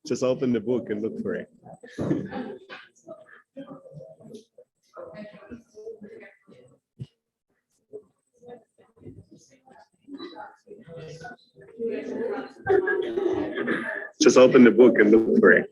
Just open the book and look for it. Just open the book and look for it.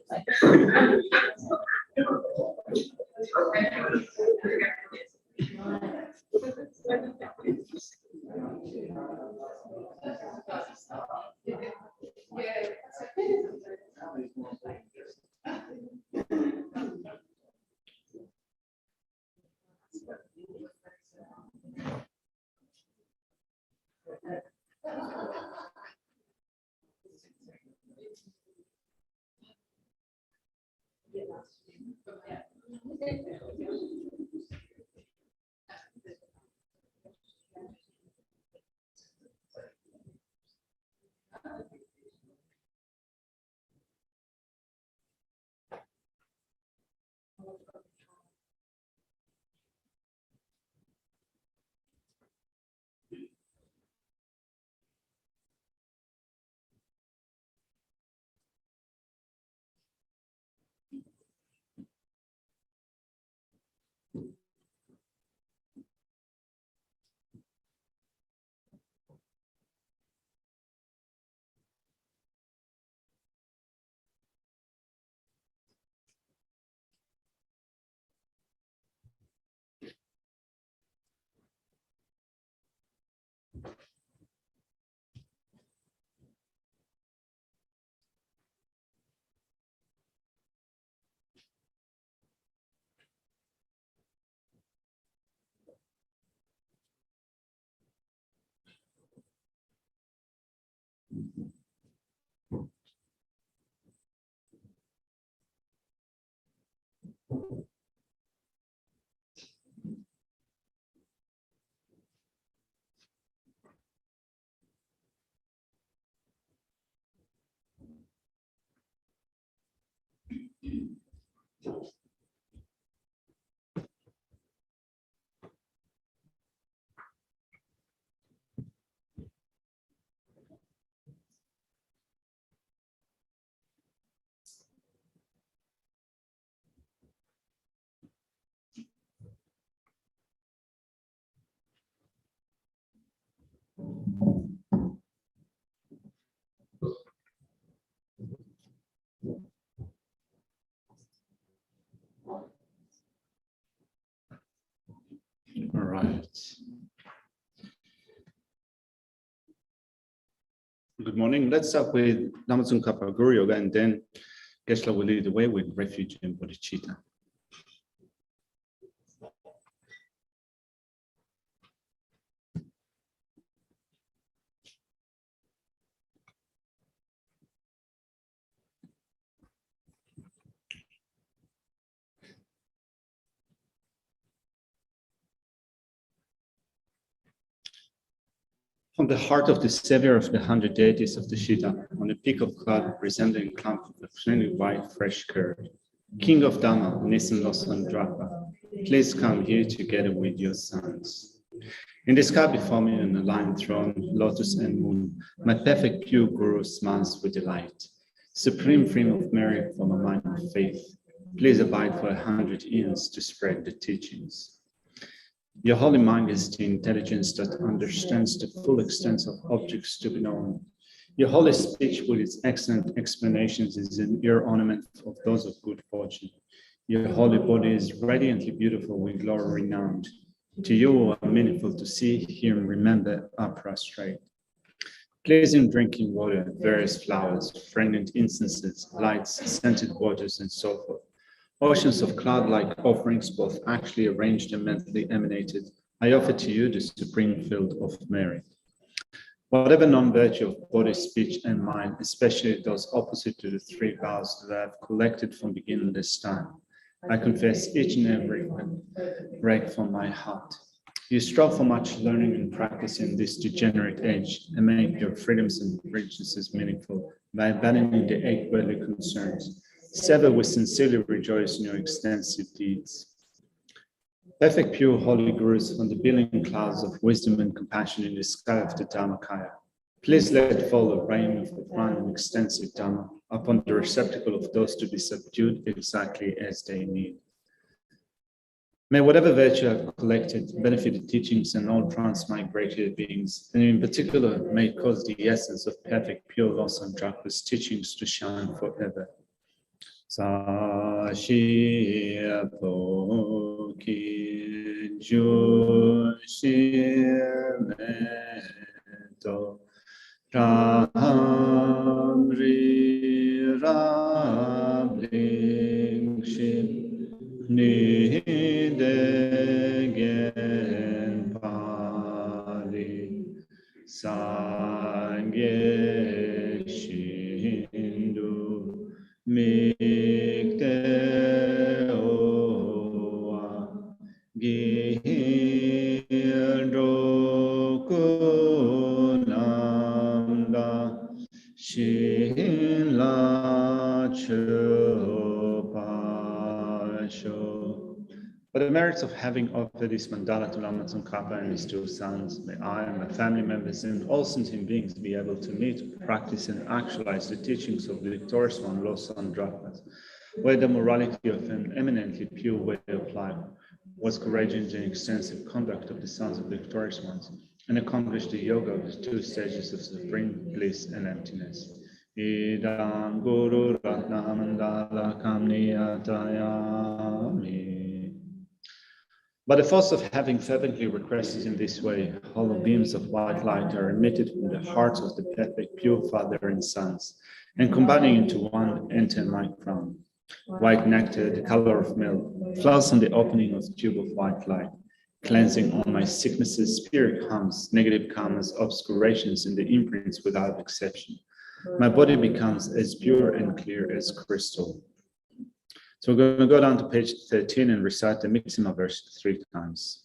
All right. Good morning. Let's start with Namazun Kappa Guru Yoga, and then Geshe will lead the way with refuge and bodhicitta. From the heart of the savior of the 100 deities of the Shitta, on a peak of cloud resembling a clump of extremely white, fresh curd, King of Dhamma, Nisan Losan Drapa, please come here together with your sons. In the sky before me, on a lion throne, lotus and moon, my perfect pure Guru smiles with delight. Supreme frame of merit for my mind of faith, please abide for 100 years to spread the teachings. Your holy mind is the intelligence that understands the full extent of objects to be known. Your holy speech with its excellent explanations is an ear ornament of those of good fortune. Your holy body is radiantly beautiful with glory renowned. To you are meaningful to see, hear, and remember are prostrate. Pleasing drinking water, various flowers, fragrant incenses, lights, scented waters, and so forth. Oceans of cloud-like offerings, both actually arranged and mentally emanated, I offer to you the supreme field of merit. Whatever non-virtue of body, speech, and mind, especially those opposite to the three vows that I have collected from beginning this time, I confess each and every one break from my heart. You strive for much learning and practice in this degenerate age, and make your freedoms and richnesses meaningful by abandoning the 8 worldly concerns. Sever, we sincerely rejoice in your extensive deeds. Perfect, pure, holy Gurus on the billion clouds of wisdom and compassion in the sky of the Dharmakaya, please let fall a rain of divine and extensive Dhamma upon the receptacle of those to be subdued exactly as they need. May whatever virtue I've collected benefit the teachings and all transmigrated beings, and in particular may it cause the essence of perfect pure loss and Drapa's teachings to shine forever. Sashiyapo ki jushimeto Ramri Rablingship Nidegen Pali Sangye Shindu Mikte Owa Gildokunamda Shinla Chupasho. For the merits of having offered this mandala to Lama Tsongkhapa and his two sons, may I and my family members and all sentient beings be able to meet, practice, and actualize the teachings of the victorious one, Losang Drapas, where the morality of an eminently pure way of life was courageous and extensive conduct of the sons of the victorious ones, and accomplished the yoga of the two stages of supreme bliss and emptiness. Idam Guru Ratna Mandala Kamniyatayami. By the force of having fervently requested in this way, hollow beams of white light are emitted from the hearts of the perfect pure Father and Sons, and combining into one enter my crown. White nectar, the color of milk, flows on the opening of the tube of white light, cleansing all my sicknesses, spirit harms, negative karmas, obscurations, and the imprints without exception. My body becomes as pure and clear as crystal. So we're going to go down to page 13 and recite the Mixima verse 3 times.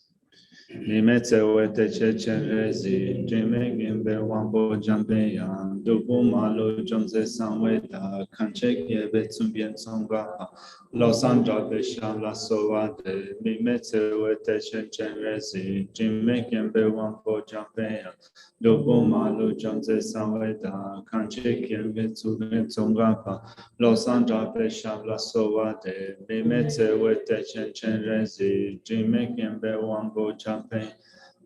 Nimetse wete chechen rezi, jime gimbe wambo jambe yan, dubu malo jomze sanweta, kanche kiebe tsumbien tsonga, losan drabe shamla sowade, nimetse wete chechen rezi, jime gimbe wambo jambe yan, dubu malo jomze sanweta, kanche kiebe tsumbien tsonga, losan drabe shamla sowade, nimetse wete chechen rezi, jime gimbe wambo jambe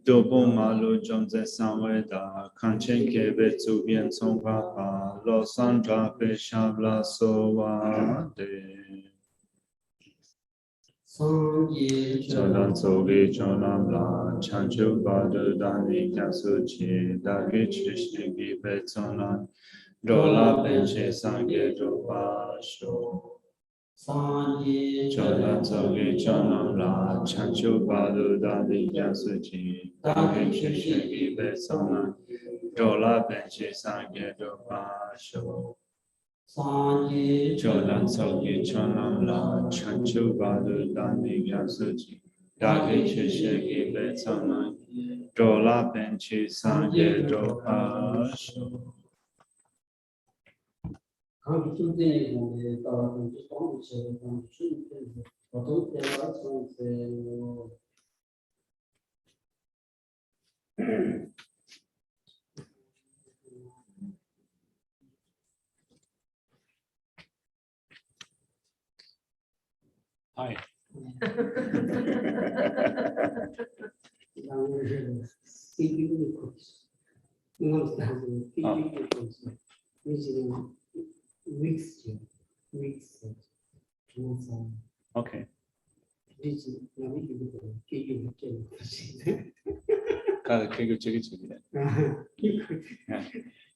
Dobo malu jomze samweda, kanchen kebe tsu bien tsongpa, lo sandra pe shabla sowade. Chodan tsogi chonam la, chanchu badu dani kansu chi, dagi chishni gi pe tsonan, dola penche sangye dopa sho. Chodan tsogi chonam la, chanchu badu dani kansu chi, dagi chishni gi pe tsonan, dola penche sangye dopa sho. Chodan tsogi chonam la, chanchu badu dani kansu chi, dagi chishni gi pe tsonan, dola penche sangye dopa sho. Hi. Okay.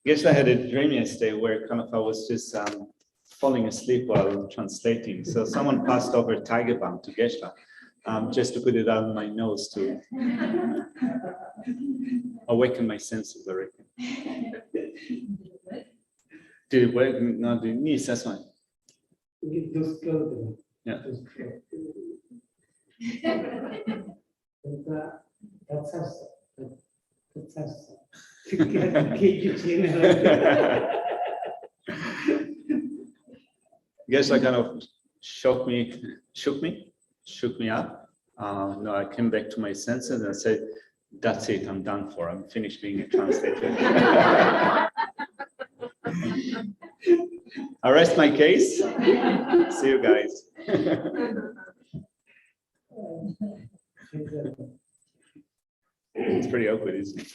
Guess I had a dream yesterday where kind of I was just falling asleep while translating. So someone passed over Tiger Balm to Geshe, just to put it out of my nose to awaken my senses, I reckon. Did it work? No, the knees, that's fine. Yeah. Guess I kind of shook me up. No, I came back to my senses and I said, that's it, I'm done for. I'm finished being a translator. I rest my case. See you guys. It's pretty awkward, isn't it?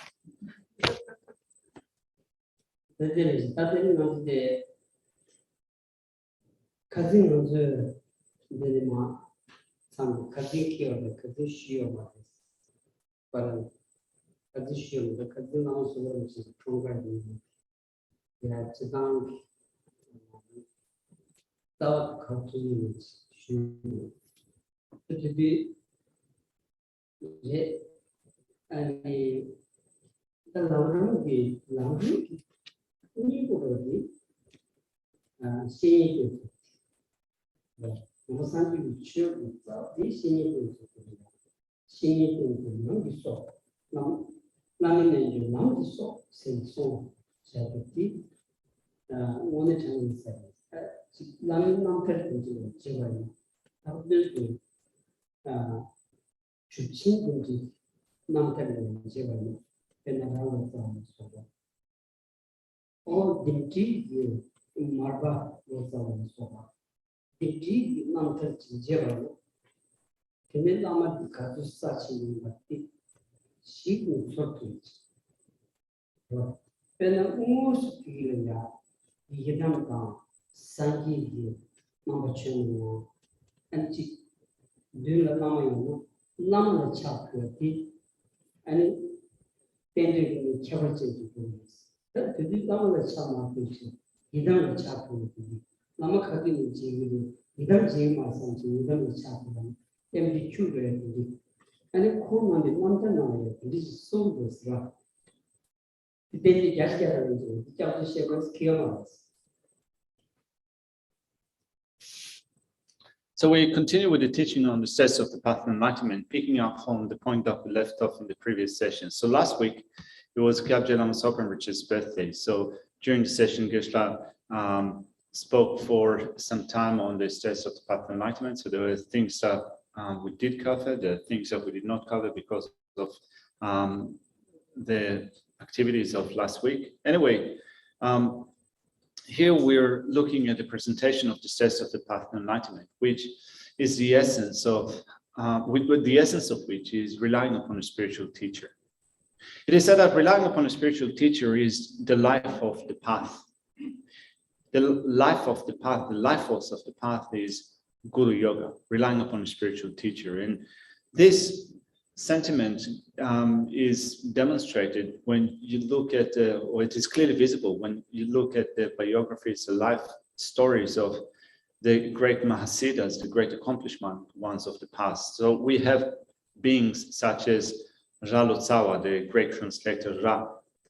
So we continue with the teaching on the steps of the path of enlightenment, picking up from the point that we left off in the previous session. So last week, it was Kyabje Lama Sokran Rich's birthday. So during the session, Geshe spoke for some time on the steps of the path of enlightenment. So there were things that we did cover, there are things that we did not cover because of the activities of last week. Anyway, here we're looking at the presentation of the steps of the path of enlightenment, which is the essence of, the essence of which is relying upon a spiritual teacher. It is said that relying upon a spiritual teacher is the life of the path. The life of the path, the life force of the path is Guru Yoga, relying upon a spiritual teacher. And this sentiment is demonstrated when you look at, or it is clearly visible when you look at the biographies, the life stories of the great Mahasiddhas, the great accomplished ones of the past. So we have beings such as Ra Lotsawa, the great translator Ra,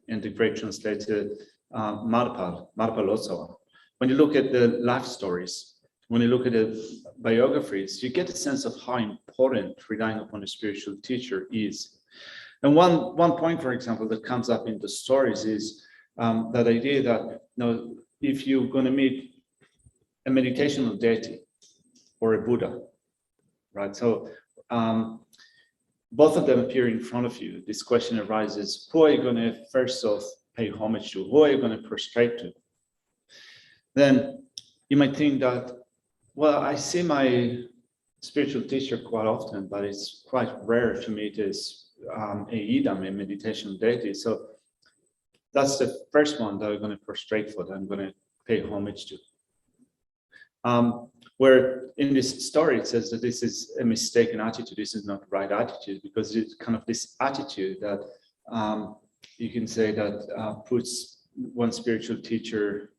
and the great translator Marpa Lotsawa. When you look at the life stories, when you look at the biographies, you get a sense of how important relying upon a spiritual teacher is. And one point, for example, that comes up in the stories is that idea that if you're going to meet a meditational deity or a Buddha, right? So both of them appear in front of you. This question arises: who are you going to first off pay homage to? Who are you going to prostrate to? Then you might think that, well, I see my spiritual teacher quite often, but it's quite rare to meet as a Idam, a meditation deity. So that's the first one that I'm going to prostrate for, that I'm going to pay homage to. Where in this story, it says that this is a mistaken attitude. This is not the right attitude, because it's kind of this attitude that you can say that puts one spiritual teacher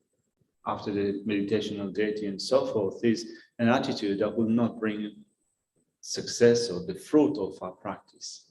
after the meditational deity and so forth, is an attitude that will not bring success or the fruit of our practice.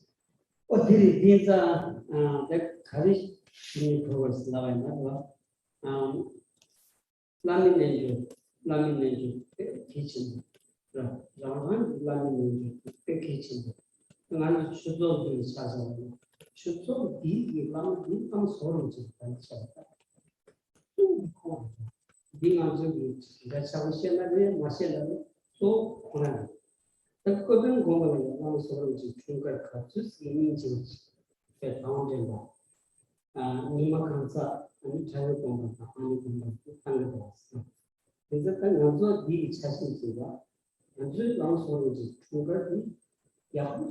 아니 자유공부가 아니 공부 하는 거였어. 그래서 그 먼저 네 자신이가 먼저 나오는 중간에 약간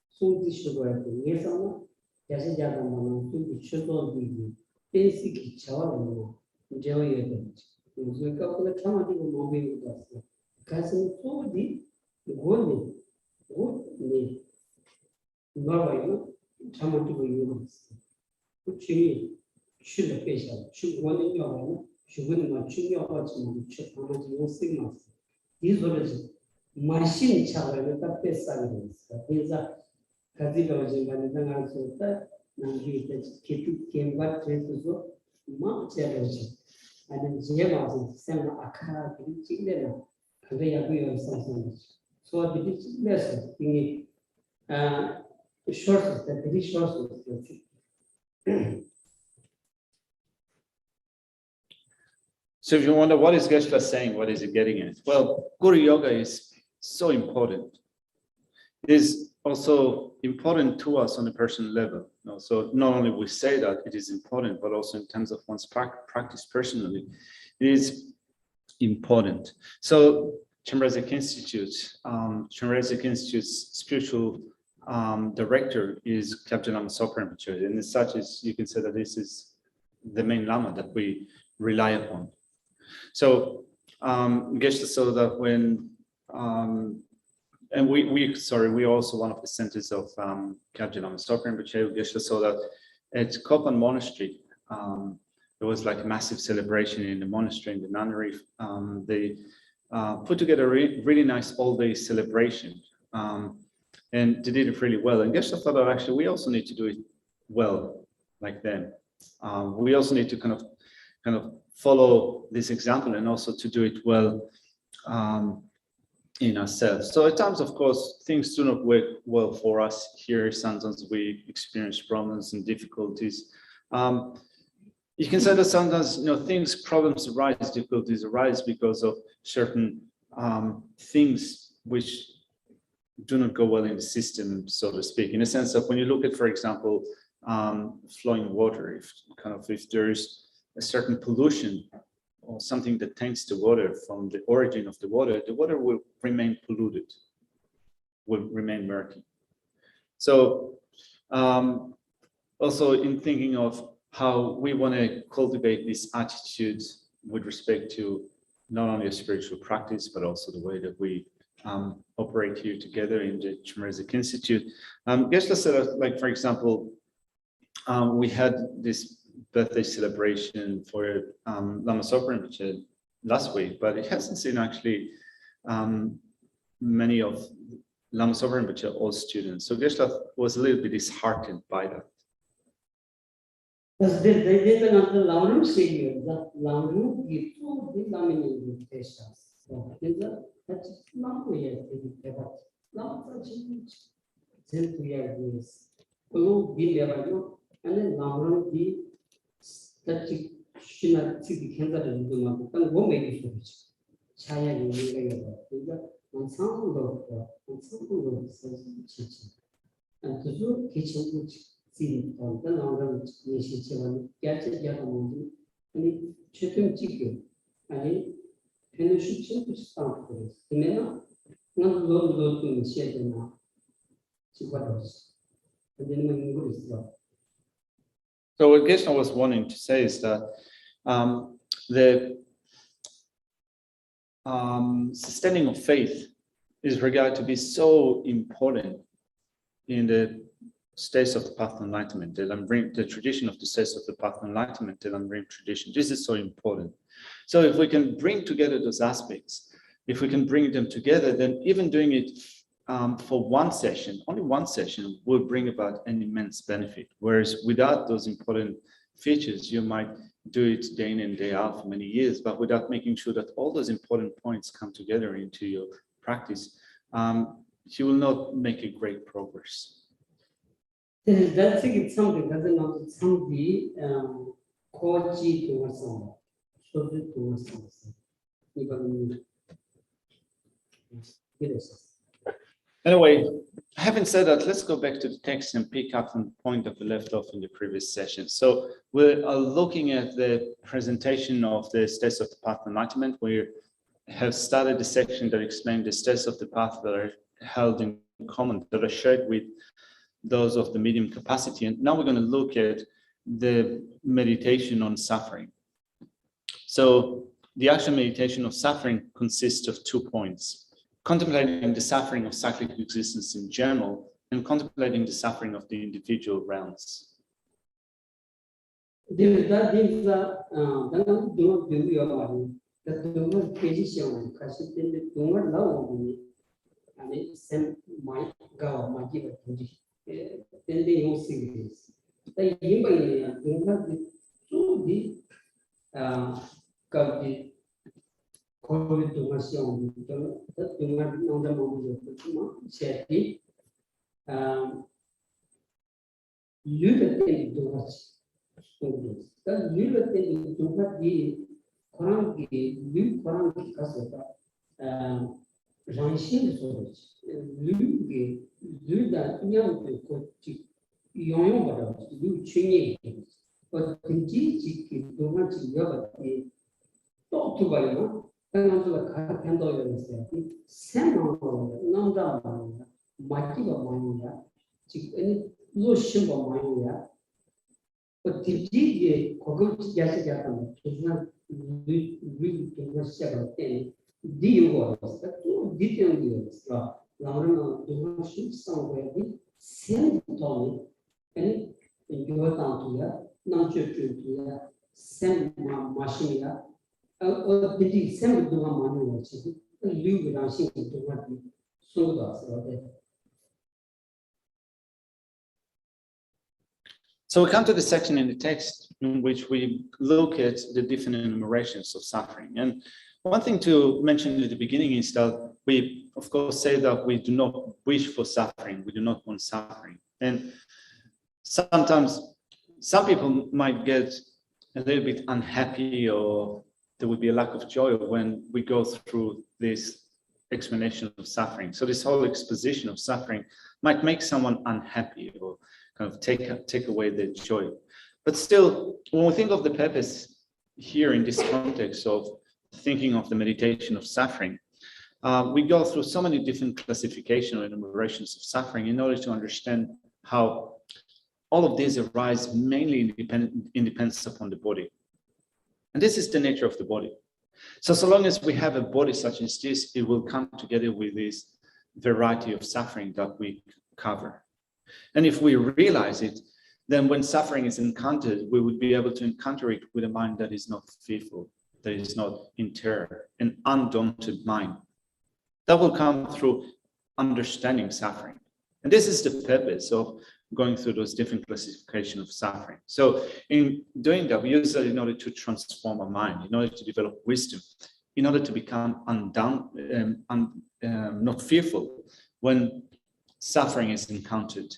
손짓을 돼. 예서는 야생자만은 좀 추도되기 베이직이 저하는 제어해야 돼. 그러니까 그걸 참아지고 몸이 갔어. 가슴 소리 이거는 뭐니 뭐가요? 참아지고 이거 있어. 그치 쉬는 빼셔. 쉬고는 영어는 쉬고는 중요하지 뭐 참아지고 쓰면서 이 소리지 마신 차를 딱 뺐어요. 그래서 가지고 이제 많이 당하서 나중에 계속 개발 돼서 막 제로죠. 아니 제가 생각 아까 그 찍내나 그게 약간 상상이죠. So the lesson in short the very short So if you wonder what is Geshe saying, what is he getting at? Well, Guru Yoga is so important. It is also important to us on a personal level. So not only we say that it is important, but also in terms of one's practice personally, it is important. So Chenrezig Institute's spiritual director is Kyabje Lama Sopa Rinpoche, and as such, you can say that this is the main Lama that we rely upon. So Geshe so that when and we're also one of the centers of Kyabje Lama Sopa Rinpoche, Geshe so that at Kopan Monastery, there was like a massive celebration in the monastery, in the nunnery. They put together a really nice all-day celebration, and they did it really well. And Geshe thought that actually we also need to do it well, like them. We also need to kind of follow this example and also to do it well in ourselves. So at times, of course, things do not work well for us here. Sometimes we experience problems and difficulties. You can say that sometimes, problems arise, difficulties arise because of certain things which do not go well in the system, so to speak. In a sense of when you look at, for example, flowing water, if there's a certain pollution or something that taints the water from the origin of the water will remain polluted, will remain murky. So also in thinking of how we want to cultivate this attitude with respect to not only a spiritual practice, but also the way that we operate here together in the Chenrezig Institute. Geshe said, like, for example, we had this birthday celebration for Lama Sopa Rinpoche last week, but it hasn't seen actually many of Lama Sopa Rinpoche, all students. So Geshe was a little bit disheartened by that. Because they didn't have the Lamrim saying that Lamrim gives to the Lamrim patients. So that's not way to about Lamrim to your ways. Who be level and then Lamrim be that she not see the cancer and do not go make it. Chaya in the ensemble of teaching. And to do kitchen which see on the longer issue get it young and it chicken chicken and it finish to start for this. Remember, not low to share them now. See what else. And then when you go to So what Geshe was wanting to say is that the sustaining of faith is regarded to be so important in the states of the path of enlightenment, the tradition of the states of the path of enlightenment, the Lamrim tradition. This is so important. So if we can bring together those aspects, if we can bring them together, then even doing it for one session, only one session will bring about an immense benefit. Whereas without those important features, you might do it day in and day out for many years, but without making sure that all those important points come together into your practice, you will not make a great progress. That's it's something doesn't know somebody koji to us should to us even Anyway, having said that, let's go back to the text and pick up on the point that we left off in the previous session. So we are looking at the presentation of the steps of the path of enlightenment. We have started the section that explained the steps of the path that are held in common, that are shared with those of the medium capacity. And now we're going to look at the meditation on suffering. So the actual meditation of suffering consists of 2 points: contemplating the suffering of cyclic existence in general, and contemplating the suffering of the individual realms. So we come to the section in the text in which we look at the different enumerations of suffering. And one thing to mention at the beginning is that we, of course, say that we do not wish for suffering. We do not want suffering. And sometimes some people might get a little bit unhappy, or there would be a lack of joy when we go through this explanation of suffering. So this whole exposition of suffering might make someone unhappy or kind of take away their joy. But still, when we think of the purpose here in this context of thinking of the meditation of suffering, we go through so many different classifications or enumerations of suffering in order to understand how all of these arise mainly in dependence upon the body. And this is the nature of the body. So long as we have a body such as this, it will come together with this variety of suffering that we cover. And if we realize it, then when suffering is encountered, we would be able to encounter it with a mind that is not fearful, that is not in terror, an undaunted mind. That will come through understanding suffering. And this is the purpose of going through those different classifications of suffering. So in doing that, we use that in order to transform our mind, in order to develop wisdom, in order to become not fearful when suffering is encountered.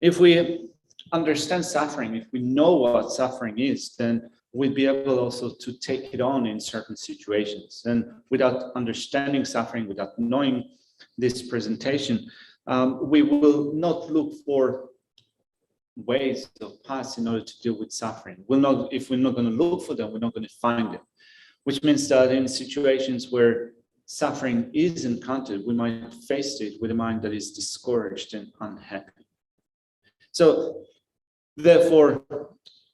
If we understand suffering, if we know what suffering is, then we'll be able also to take it on in certain situations. And without understanding suffering, without knowing this presentation, we will not look for ways of paths in order to deal with suffering. If we're not going to look for them, we're not going to find them. Which means that in situations where suffering is encountered, we might face it with a mind that is discouraged and unhappy. So therefore,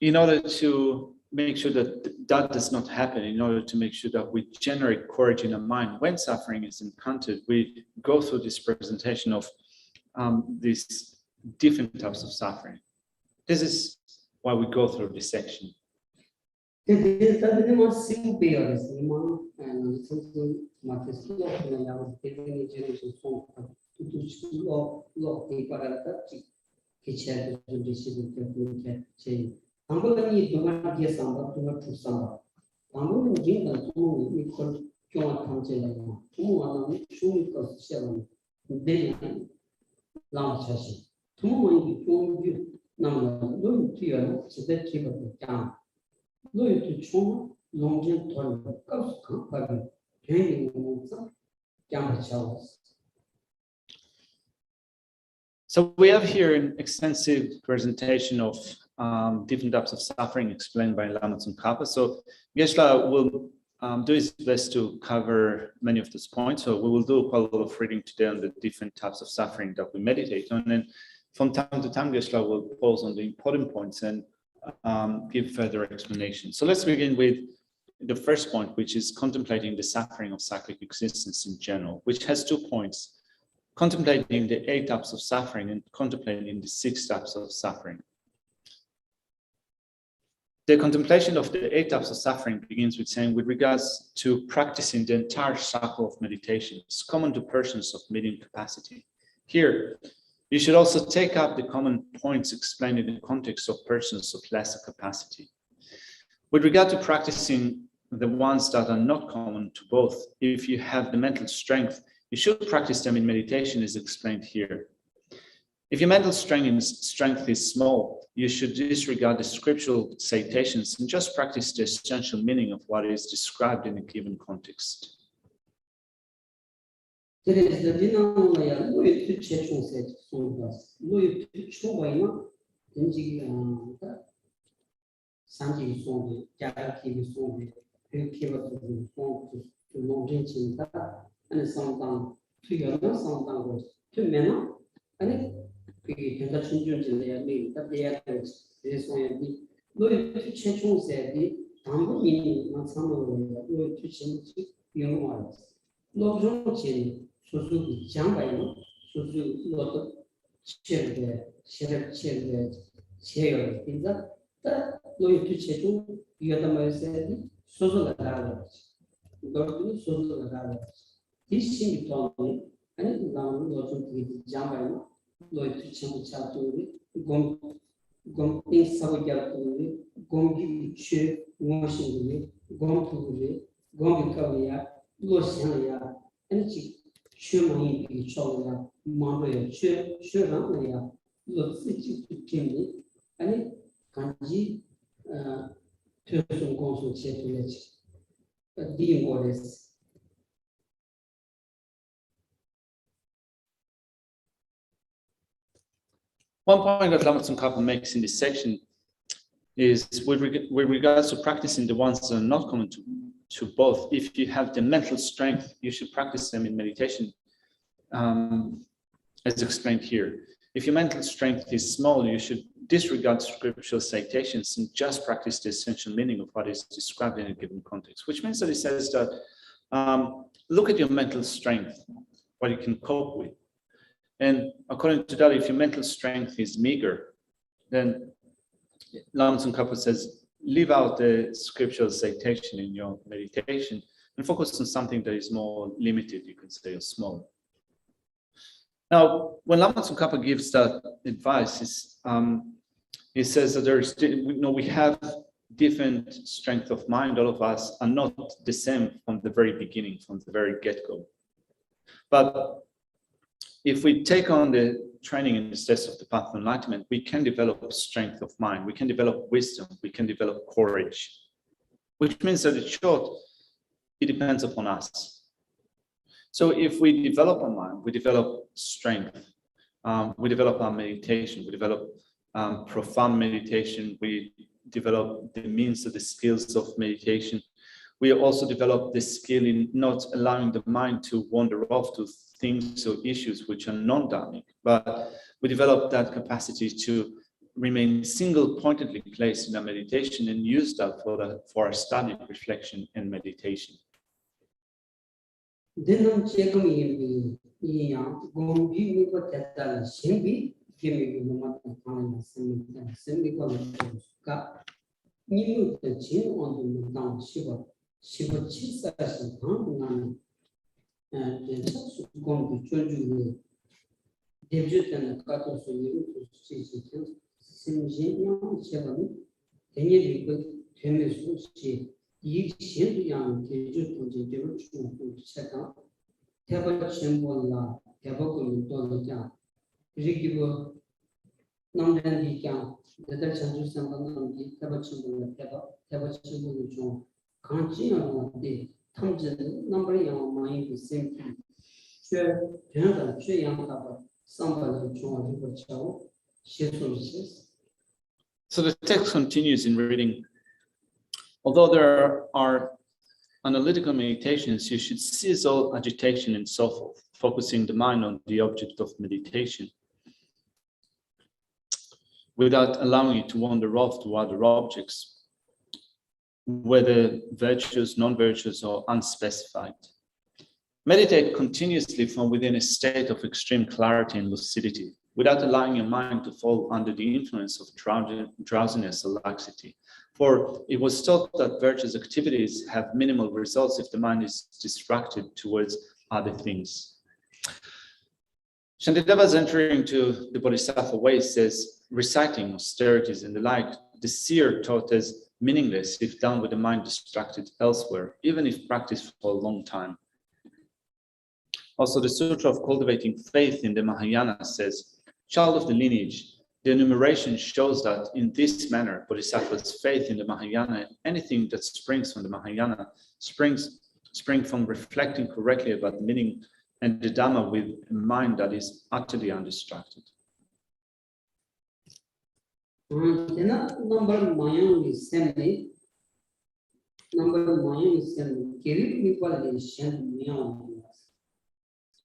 in order to make sure that that does not happen, in order to make sure that we generate courage in our mind when suffering is encountered, we go through this presentation of these different types of suffering. This is why we go through this section. So we have here an extensive presentation of different types of suffering explained by Lama Tsongkhapa. So Geshe will do his best to cover many of those points. So we will do quite a lot of reading today on the different types of suffering that we meditate on. And from time to time, Geshe will pause on the important points and give further explanation. So let's begin with the first point, which is contemplating the suffering of cyclic existence in general, which has 2 points: contemplating the 8 types of suffering and contemplating the 6 types of suffering. The contemplation of the 8 types of suffering begins with saying, with regards to practicing the entire cycle of meditation, it's common to persons of medium capacity. Here, you should also take up the common points explained in the context of persons of lesser capacity. With regard to practicing the ones that are not common to both, if you have the mental strength, you should practice them in meditation as explained here. If your mental strength is small, you should disregard the scriptural citations and just practice the essential meaning of what is described in a given context. One point that Lama Tsongkhapa makes in this section is with regards to practicing the ones that are not common to both. If you have the mental strength, you should practice them in meditation, as explained here. If your mental strength is small, you should disregard scriptural citations and just practice the essential meaning of what is described in a given context, which means that it says that look at your mental strength, what you can cope with. And according to that, if your mental strength is meager, then Lama Tsongkhapa says, leave out the scriptural citation in your meditation and focus on something that is more limited, you can say, or small. Now, when Lama Tsongkhapa gives that advice, he says that we have different strength of mind. All of us are not the same from the very beginning, from the very get-go. But if we take on the training in the steps of the path of enlightenment, we can develop strength of mind, we can develop wisdom, we can develop courage, which means that in short, it depends upon us. So if we develop our mind, we develop strength, we develop our meditation, we develop profound meditation, we develop the means of the skills of meditation. We also develop the skill in not allowing the mind to wander off to things or issues which are non-dharmic, but we develop that capacity to remain single-pointedly placed in a meditation and use that for a study, reflection, and meditation. Then check me in go be what that should be give me no matter how semi got you the chin on the down shiva cheese as and then going to change you debut and cut off you to see Sinjin Seven, then you could tennis each young to set up. Table symbol, table to Rigibo, non-dandy count, the Dutch and symbol, table symbol, table symbol, continue the Thompson number young mind is simply. Sure, young somebody to show. So the text continues in reading. Although there are analytical meditations, you should cease all agitation and so forth, focusing the mind on the object of meditation, without allowing it to wander off to other objects, whether virtuous, non-virtuous, or unspecified. Meditate continuously from within a state of extreme clarity and lucidity, without allowing your mind to fall under the influence of drowsiness or laxity. For it was taught that virtuous activities have minimal results if the mind is distracted towards other things. Shantidevas entering to the Bodhisattva way says, reciting austerities and the like, the seer taught as meaningless if done with the mind distracted elsewhere, even if practiced for a long time. Also, the Sutra of Cultivating Faith in the Mahayana says, child of the lineage, the enumeration shows that in this manner, Bodhisattva's faith in the Mahayana, anything that springs from the Mahayana, spring from reflecting correctly about the meaning and the Dhamma with a mind that is utterly undistracted. Number Mayan is semi. Number Mayan is semi. Kirit Mipal is semi.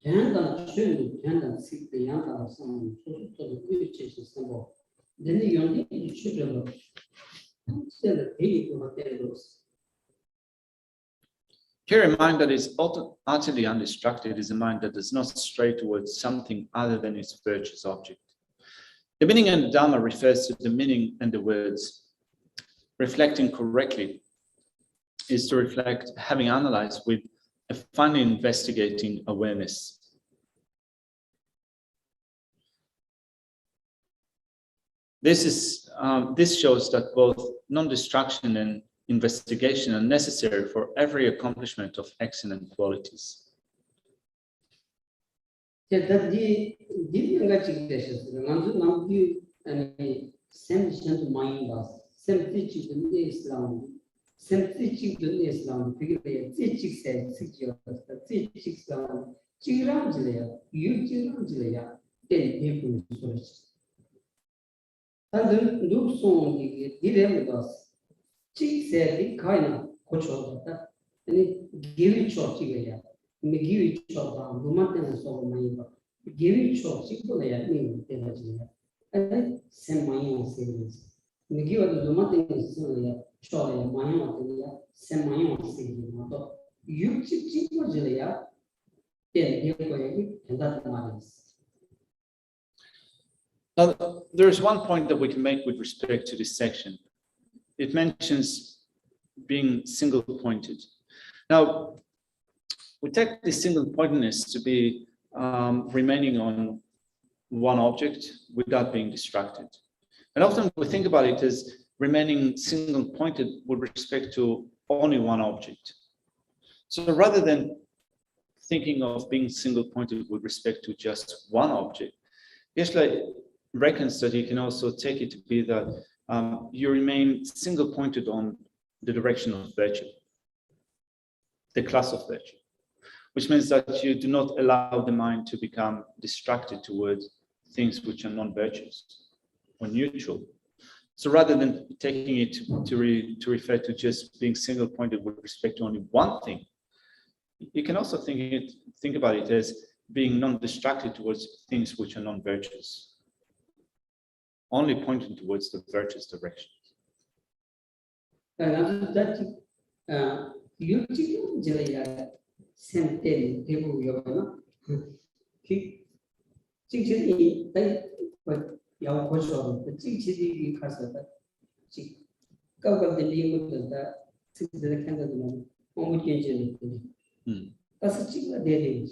And the sick the young are some to the creatures symbol. Then the young should have still a pay to materials. Here, a mind that is utterly undistracted is a mind that does not stray towards something other than its virtuous object. The meaning and the Dhamma refers to the meaning and the words. Reflecting correctly is to reflect, having analyzed with a finely investigating awareness. This shows that both non-distraction and investigation are necessary for every accomplishment of excellent qualities. And look so Chick said the kind of coach of that, and it give it short together. Me give it short down, the mountain so my give it short, chick to the me, and send my own savings. Me give it the mountain so short, my own, send my own savings. You chick to Julia, then you go and that matters. Now, there is one point that we can make with respect to this section. It mentions being single-pointed. Now, we take this single-pointedness to be remaining on one object without being distracted. And often we think about it as remaining single-pointed with respect to only one object. So rather than thinking of being single-pointed with respect to just one object, Geshe reckons that you can also take it to be that you remain single-pointed on the direction of virtue, the class of virtue, which means that you do not allow the mind to become distracted towards things which are non-virtuous or neutral. So rather than taking it to refer to just being single-pointed with respect to only one thing, you can also think about it as being non-distracted towards things which are non-virtuous. only pointing towards the virtuous direction. And that you Julia sent them people Yovana. Chichi, but your question, the Chichi Casa, cover the name of the candidate, that's a chicken daily.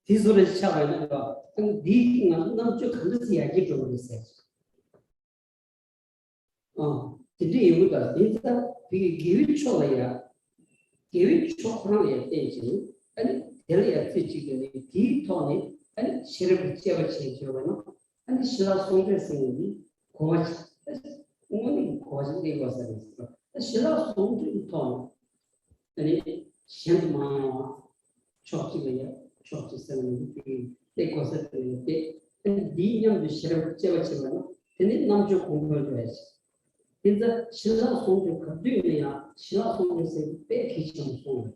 This is China, and the not to come see I get over research. Oh, today with us, we give it Cholaya, give it Chocolate agent, and tell you teaching the Tony, and Sheriff change your and she lost singing, coach, only causing the was she lost something Tony, and it sent my chocolate, chocolate 70, they was a day, and the young Sheriff Chevachevano, and it not your converters. In the Shila Song of Kadunia, Shila Song is a big kitchen song.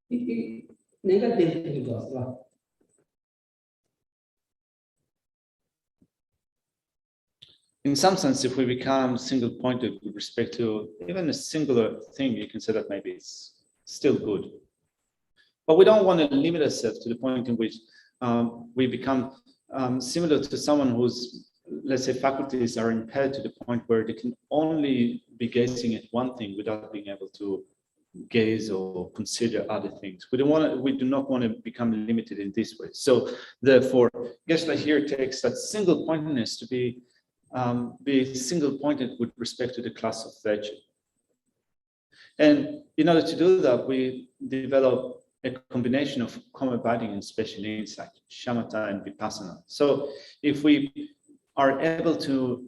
It negative was In some sense, if we become single-pointed with respect to even a singular thing, you can say that maybe it's still good. But we don't want to limit ourselves to the point in which we become similar to someone who's, let's say, faculties are impaired to the point where they can only be gazing at one thing without being able to gaze or consider other things. We do not want to become limited in this way. So therefore, Geshe here takes that single pointedness to be single pointed with respect to the class of virtue. And in order to do that, we develop a combination of common abiding and special insight, shamatha and vipassana. So if we are able to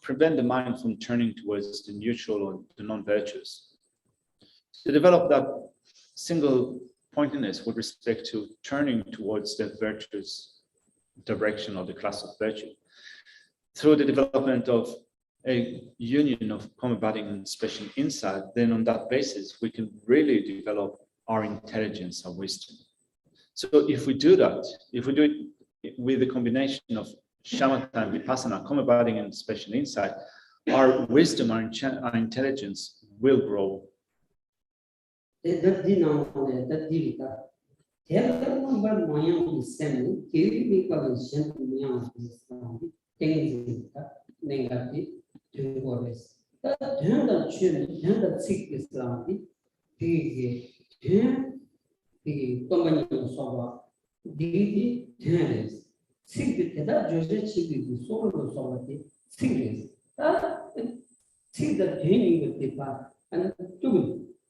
prevent the mind from turning towards the neutral or the non-virtuous, to develop that single pointedness with respect to turning towards the virtuous direction or the class of virtue, through the development of a union of common abiding and special insight, then on that basis, we can really develop our intelligence and wisdom. So if we do that, if we do it with a combination of shamatha and vipassana, common abiding and special insight, our wisdom, our intelligence will grow.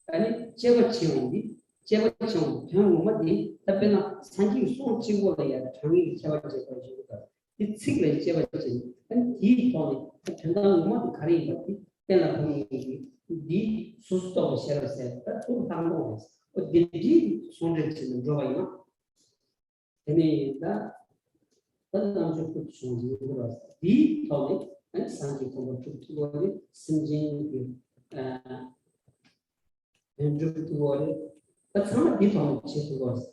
And Chevachiondi, Chevachon, Tamumadi, Tapena, Sanji so Chivoya, Tami Chevachaka. It's secret Chevachin, and he told it, and then what Karim, then the Susto Sheriff said, that's all Tamos. But the deed sounded in the drawing up. And that doesn't put some the told it, and Sanji forward to Sinjin. And to worry, but some people was.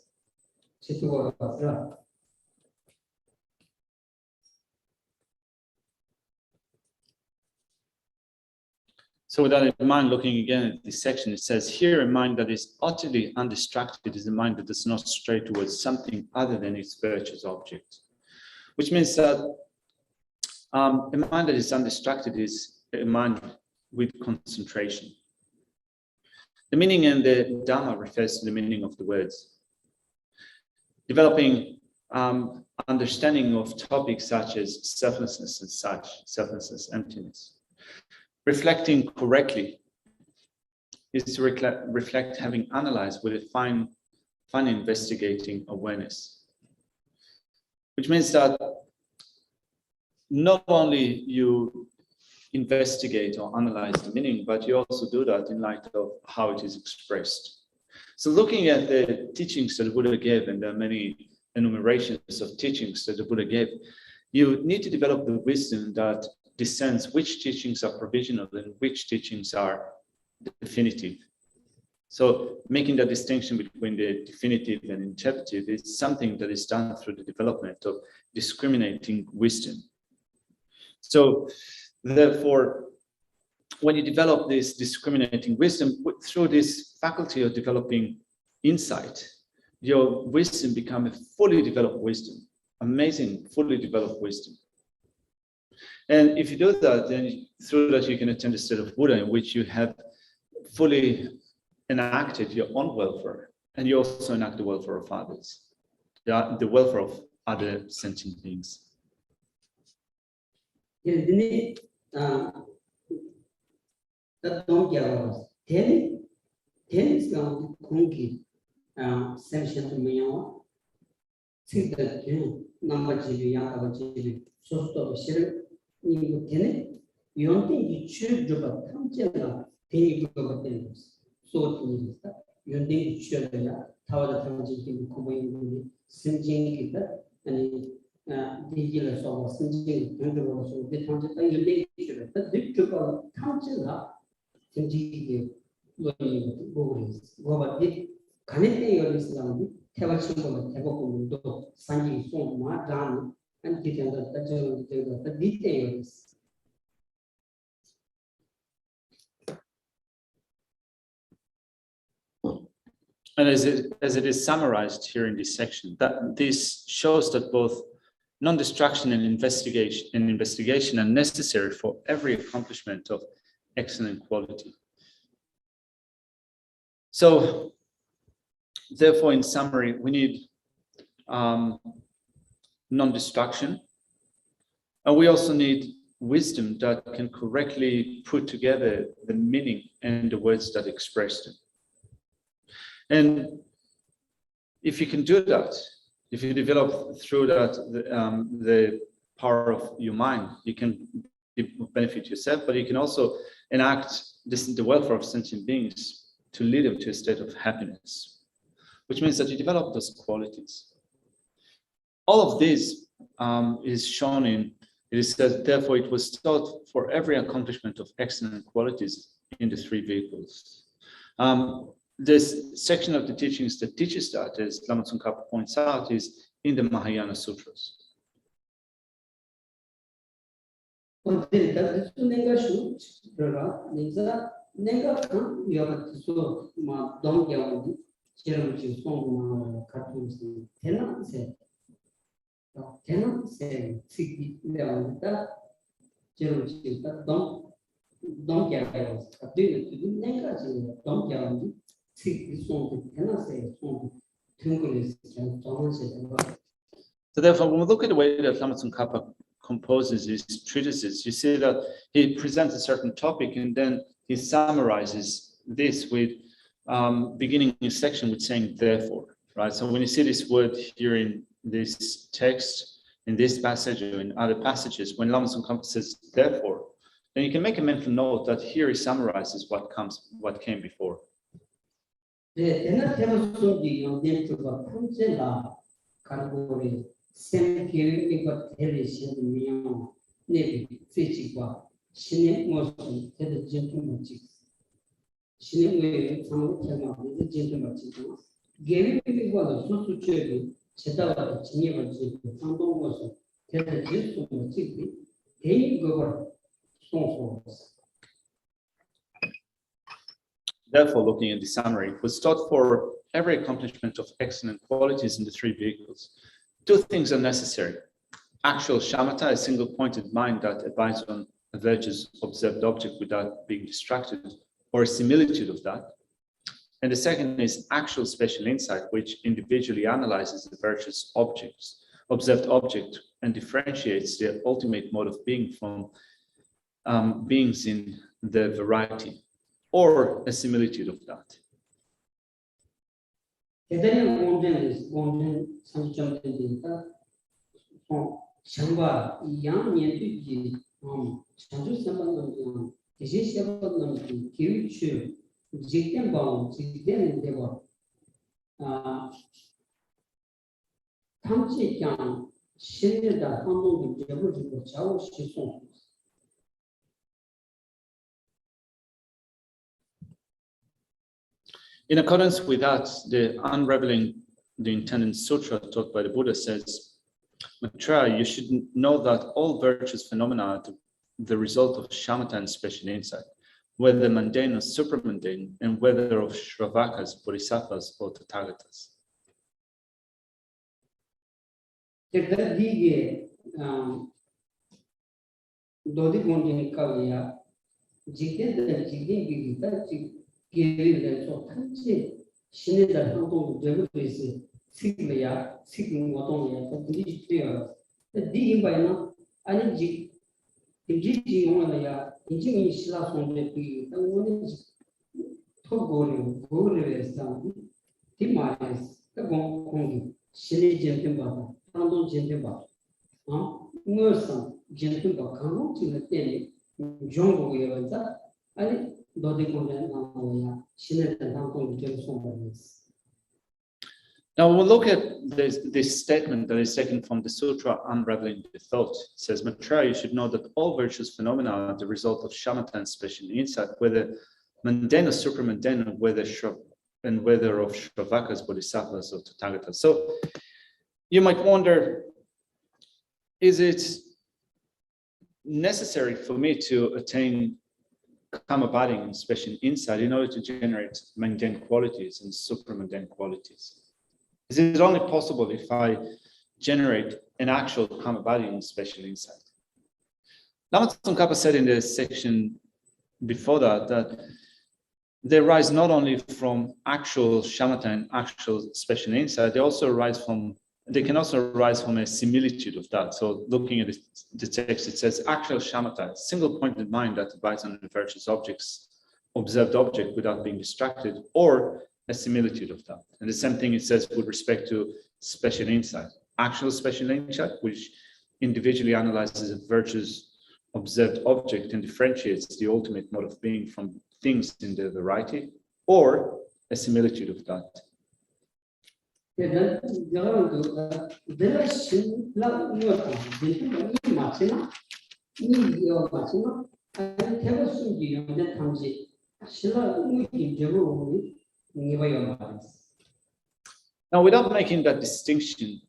So with that in mind, looking again at this section, it says here a mind that is utterly undistracted is a mind that does not stray towards something other than its virtuous object. Which means that a mind that is undistracted is a mind with concentration. The meaning in the Dhamma refers to the meaning of the words. Developing understanding of topics such as selflessness and such, selflessness, emptiness. Reflecting correctly is to reflect having analyzed with a fine investigating awareness. Which means that not only you investigate or analyze the meaning, but you also do that in light of how it is expressed. So looking at the teachings that the Buddha gave, and there are many enumerations of teachings that the Buddha gave, you need to develop the wisdom that discerns which teachings are provisional and which teachings are definitive. So making that distinction between the definitive and interpretive is something that is done through the development of discriminating wisdom. So therefore, when you develop this discriminating wisdom through this faculty of developing insight, your wisdom becomes a fully developed wisdom, amazing, fully developed wisdom. And if you do that, then through that you can attain the state of Buddha in which you have fully enacted your own welfare, and you also enact the welfare of others, the welfare of other sentient beings. And as it is summarized here in this section, that this shows that both non-destruction and investigation are necessary for every accomplishment of excellent quality. So, therefore, in summary, we need non-destruction, and we also need wisdom that can correctly put together the meaning and the words that express them. And if you can do that, if you develop through that the power of your mind, you can benefit yourself, but you can also enact the welfare of sentient beings to lead them to a state of happiness, which means that you develop those qualities. All of this is shown in, it is said, therefore it was taught for every accomplishment of excellent qualities in the three vehicles. This section of the teachings that teaches that, as Lama Tsongkhapa points out, is in the Mahayana Sutras. So therefore, when we look at the way that Lama Tsongkhapa composes his treatises, you see that he presents a certain topic and then he summarizes this with beginning his section with saying therefore, right? So when you see this word here in this text, in this passage or in other passages, when Lama Tsongkhapa says therefore, then you can make a mental note that here he summarizes what came before. Therefore, looking at the summary, it was taught for every accomplishment of excellent qualities in the three vehicles. Two things are necessary. Actual shamatha, a single-pointed mind that abides on a virtue's observed object without being distracted, or a similitude of that. And the second is actual special insight, which individually analyzes the virtue's observed object, and differentiates the ultimate mode of being from beings in the variety, or a similitude of that. In accordance with that, the Unraveling the Intended Sutra taught by the Buddha says, Maitreya, you should know that all virtuous phenomena are the result of shamatha and special insight, whether mundane or supramundane, and whether of Shravakas, Bodhisattvas, or Tathagatas. Now we'll look at this statement that is taken from the Sutra Unraveling the Thought. It says, Maitreya, you should know that all virtuous phenomena are the result of shamatha and special insight, whether mundane or supramundane, and whether of Shravakas, Bodhisattvas, or Tathagatas. So you might wonder, is it necessary for me to attain karma-binding and special insight in order to generate mundane qualities and supramundane qualities? Is it only possible if I generate an actual karma-binding and special insight? Lama Tsongkhapa said in the section before that they arise not only from actual shamatha and actual special insight, they can also arise from a similitude of that. So looking at the text, it says actual shamatha, single-pointed mind that abides on the virtuous objects, observed object without being distracted, or a similitude of that. And the same thing it says with respect to special insight. Actual special insight, which individually analyzes a virtuous observed object and differentiates the ultimate mode of being from things in their variety, or a similitude of that. Now, without making that distinction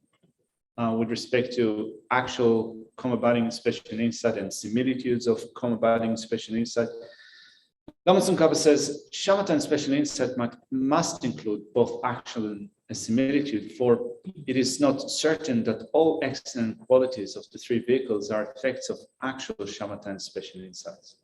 with respect to actual karma-binding special insight and similitudes of karma-binding special insight, Lama Tsongkhapa says shamatha and special insight must include both actual and similitude, for it is not certain that all excellent qualities of the three vehicles are effects of actual shamatha and special insights.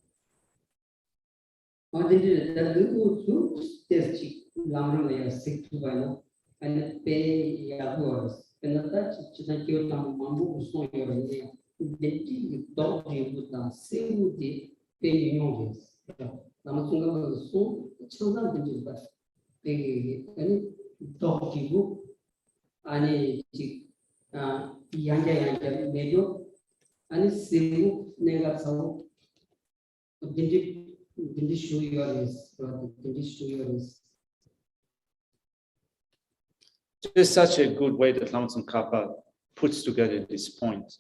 Just such a good way that Lama Tsongkhapa puts together this point.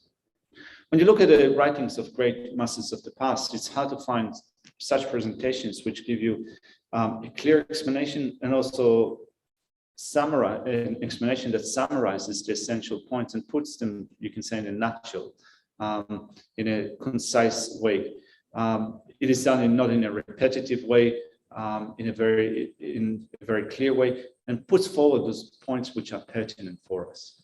When you look at the writings of great masters of the past, it's hard to find such presentations which give you a clear explanation and also an explanation that summarizes the essential points and puts them, you can say, in a nutshell, in a concise way. It is done not in a repetitive way, in a very clear way, and puts forward those points which are pertinent for us.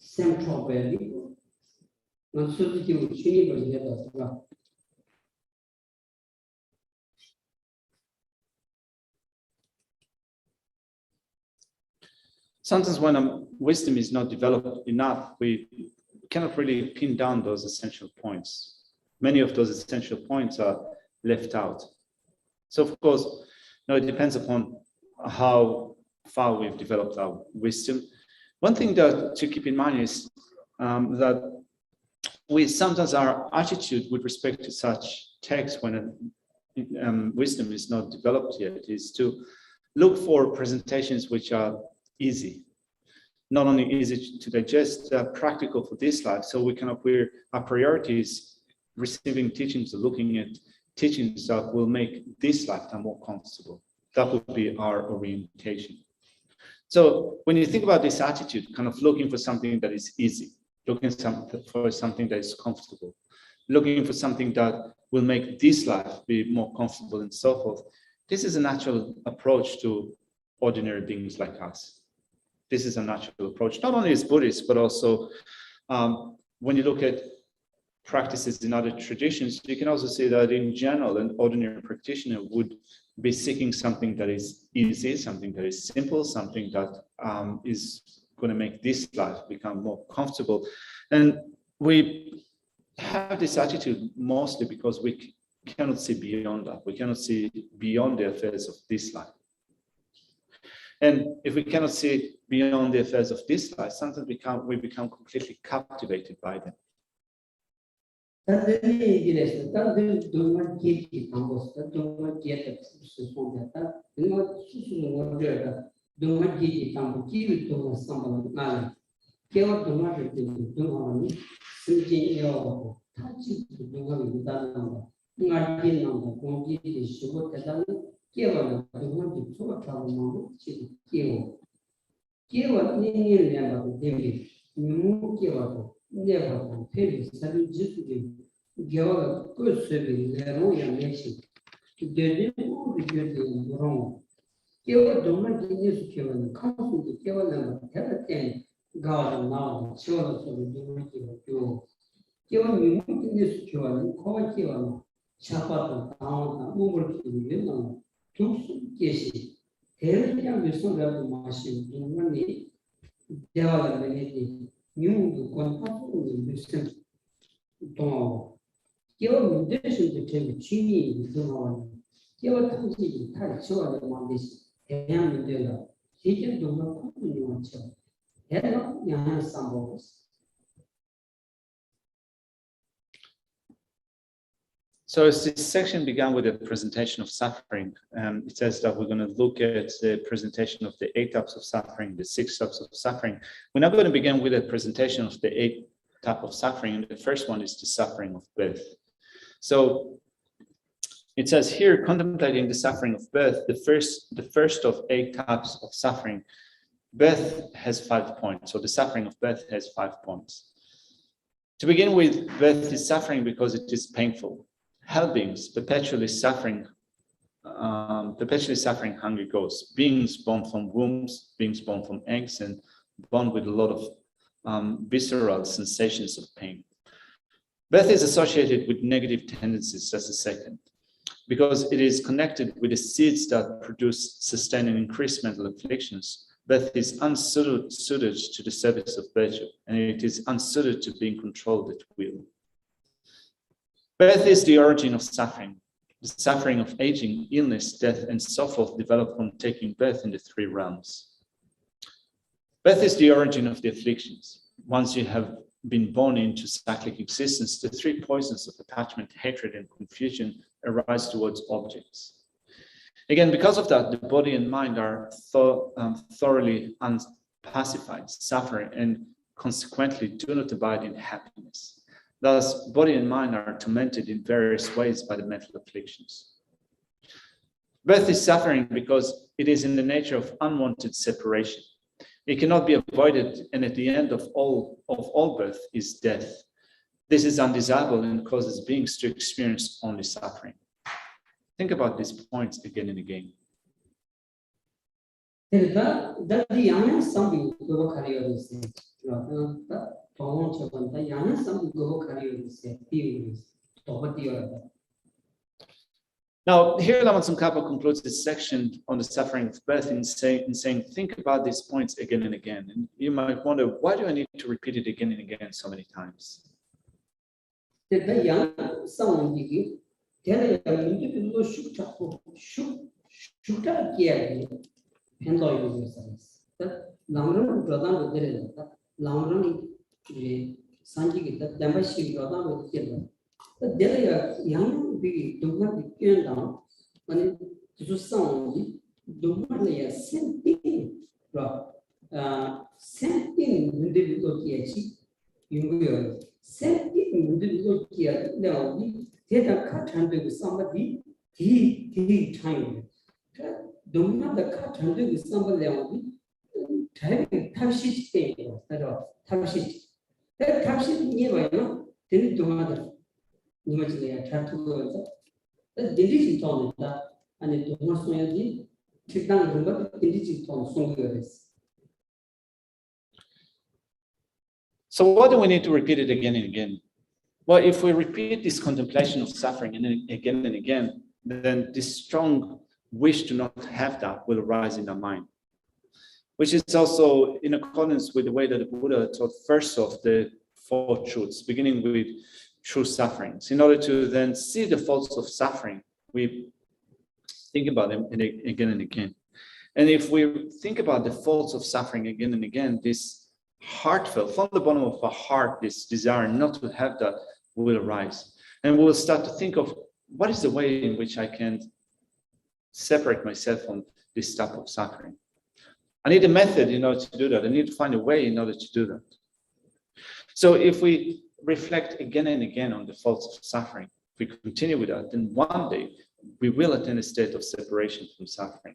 central value. And so that you will Sometimes when wisdom is not developed enough, we cannot really pin down those essential points. Many of those essential points are left out. So of course, it depends upon how far we've developed our wisdom. One thing that to keep in mind is that sometimes our attitude with respect to such texts when wisdom is not developed yet is to look for presentations which are easy, not only easy to digest, practical for this life. So our priorities receiving teachings or looking at teachings that will make this lifetime more comfortable. That would be our orientation. So when you think about this attitude, kind of looking for something that is easy, looking for something that is comfortable, looking for something that will make this life be more comfortable and so forth, this is a natural approach to ordinary beings like us. This is a natural approach, not only as Buddhists, but also when you look at practices in other traditions, you can also see that in general, an ordinary practitioner would be seeking something that is easy, something that is simple, something that is going to make this life become more comfortable. And we have this attitude mostly because we cannot see beyond that. We cannot see beyond the affairs of this life. And if we cannot see beyond the affairs of this life, sometimes we become completely captivated by them. So as this section began with a presentation of suffering, it says that we're going to look at the presentation of the 8 types of suffering, the 6 types of suffering. We're now going to begin with a presentation of the 8 types of suffering, and the first one is the suffering of birth. So it says here, contemplating the suffering of birth, the first of 8 types of suffering. Birth has 5 points, so the suffering of birth has 5 points. To begin with, birth is suffering because it is painful. Hell beings perpetually suffering hungry ghosts, beings born from wombs, beings born from eggs, and born with a lot of visceral sensations of pain. Birth is associated with negative tendencies, that's the second, because it is connected with the seeds that produce, sustain, and increase mental afflictions. Birth is unsuited to the service of virtue, and it is unsuited to being controlled at will. Birth is the origin of suffering. The suffering of aging, illness, death, and so forth develop from taking birth in the 3 realms. Birth is the origin of the afflictions. Once you have been born into cyclic existence, the 3 poisons of attachment, hatred, and confusion arise towards objects. Again, because of that, the body and mind are thoroughly unpacified, suffer, and consequently do not abide in happiness. Thus, body and mind are tormented in various ways by the mental afflictions. Birth is suffering because it is in the nature of unwanted separation. It cannot be avoided, and at the end of all birth is death. This is undesirable and causes beings to experience only suffering. Think about these points again and again. Now, here Lama Tsongkhapa concludes this section on the suffering of birth in saying, think about these points again and again. And you might wonder, why do I need to repeat it again and again so many times? So why do we need to repeat it again and again? Well, if we repeat this contemplation of suffering and again, then this strong wish to not have that will arise in our mind, which is also in accordance with the way that the Buddha taught first of the four truths, beginning with true sufferings. In order to then see the faults of suffering, we think about them again and again. And if we think about the faults of suffering again and again, this heartfelt, from the bottom of our heart, this desire not to have that will arise. And we'll start to think of what is the way in which I can separate myself from this type of suffering. I need a method in order to do that. I need to find a way in order to do that. So if we reflect again and again on the faults of suffering, if we continue with that, then one day we will attain a state of separation from suffering.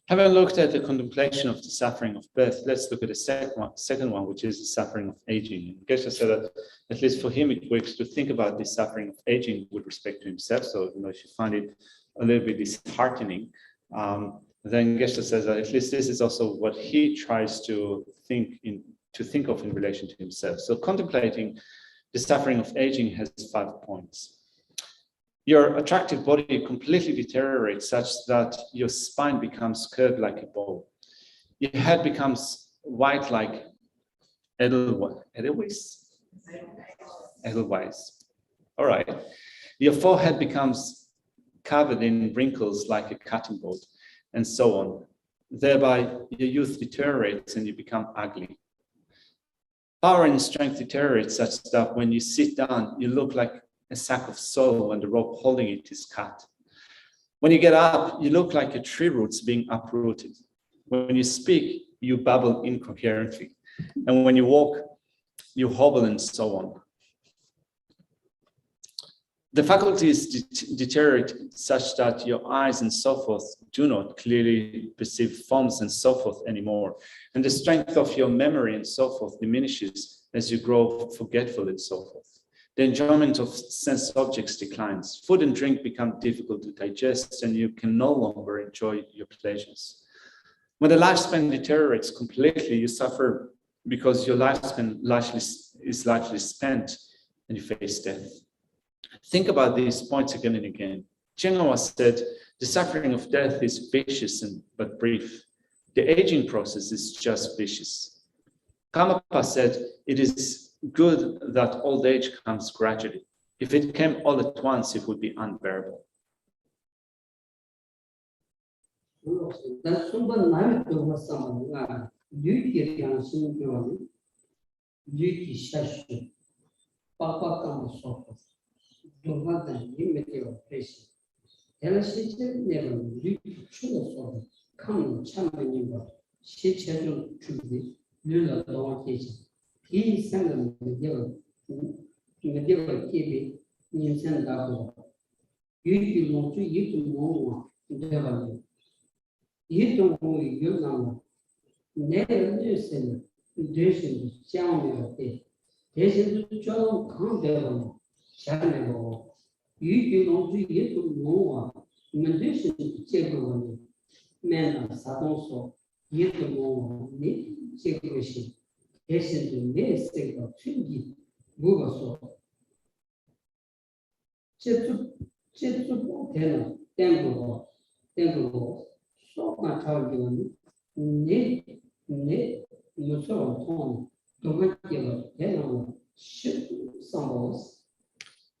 Having looked at the contemplation of the suffering of birth, let's look at the second one, which is the suffering of aging. And Geshe said that, at least for him, it works to think about this suffering of aging with respect to himself. So, if you find it a little bit disheartening, then Geshe says that at least this is also what he tries to think of in relation to himself. So, contemplating the suffering of aging has 5 points. Your attractive body completely deteriorates such that your spine becomes curved like a bow. Your head becomes white like Edelweiss. All right. Your forehead becomes covered in wrinkles like a cutting board, and so on. Thereby, your youth deteriorates and you become ugly. Power and strength deteriorates such that when you sit down, you look like a sack of soil when the rope holding it is cut. When you get up, you look like a tree roots being uprooted. When you speak, you babble incoherently. And when you walk, you hobble and so on. The faculties deteriorate such that your eyes and so forth do not clearly perceive forms and so forth anymore. And the strength of your memory and so forth diminishes as you grow forgetful and so forth. The enjoyment of sense objects declines. Food and drink become difficult to digest, and you can no longer enjoy your pleasures. When the lifespan deteriorates completely, you suffer because your lifespan is largely spent, and you face death. Think about these points again and again. Chengawa said, the suffering of death is vicious but brief. The aging process is just vicious. Karmapa said, it is good that old age comes gradually. If it came all at once, it would be unbearable.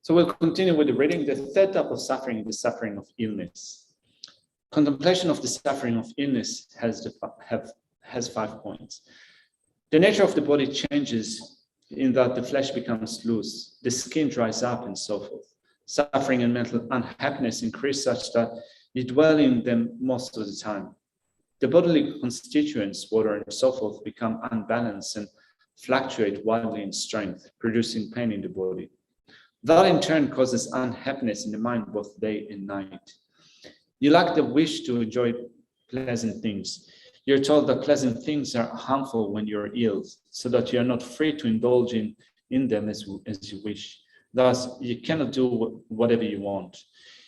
So we'll continue with the reading. The third type of suffering is the suffering of illness. Contemplation of the suffering of illness has 5 points. The nature of the body changes in that the flesh becomes loose, the skin dries up, and so forth. Suffering and mental unhappiness increase such that you dwell in them most of the time. The bodily constituents, water and so forth, become unbalanced and fluctuate wildly in strength, producing pain in the body. That in turn causes unhappiness in the mind both day and night. You lack the wish to enjoy pleasant things. You're told that pleasant things are harmful when you're ill, so that you're not free to indulge in them as you wish. Thus, you cannot do whatever you want.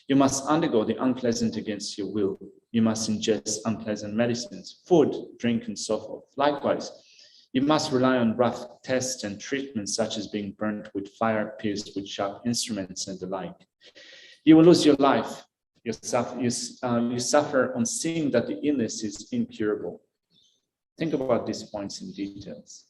You must undergo the unpleasant against your will. You must ingest unpleasant medicines, food, drink, and so forth. Likewise, you must rely on rough tests and treatments such as being burnt with fire, pierced with sharp instruments, and the like. You will lose your life. You suffer on seeing that the illness is incurable. Think about these points in details.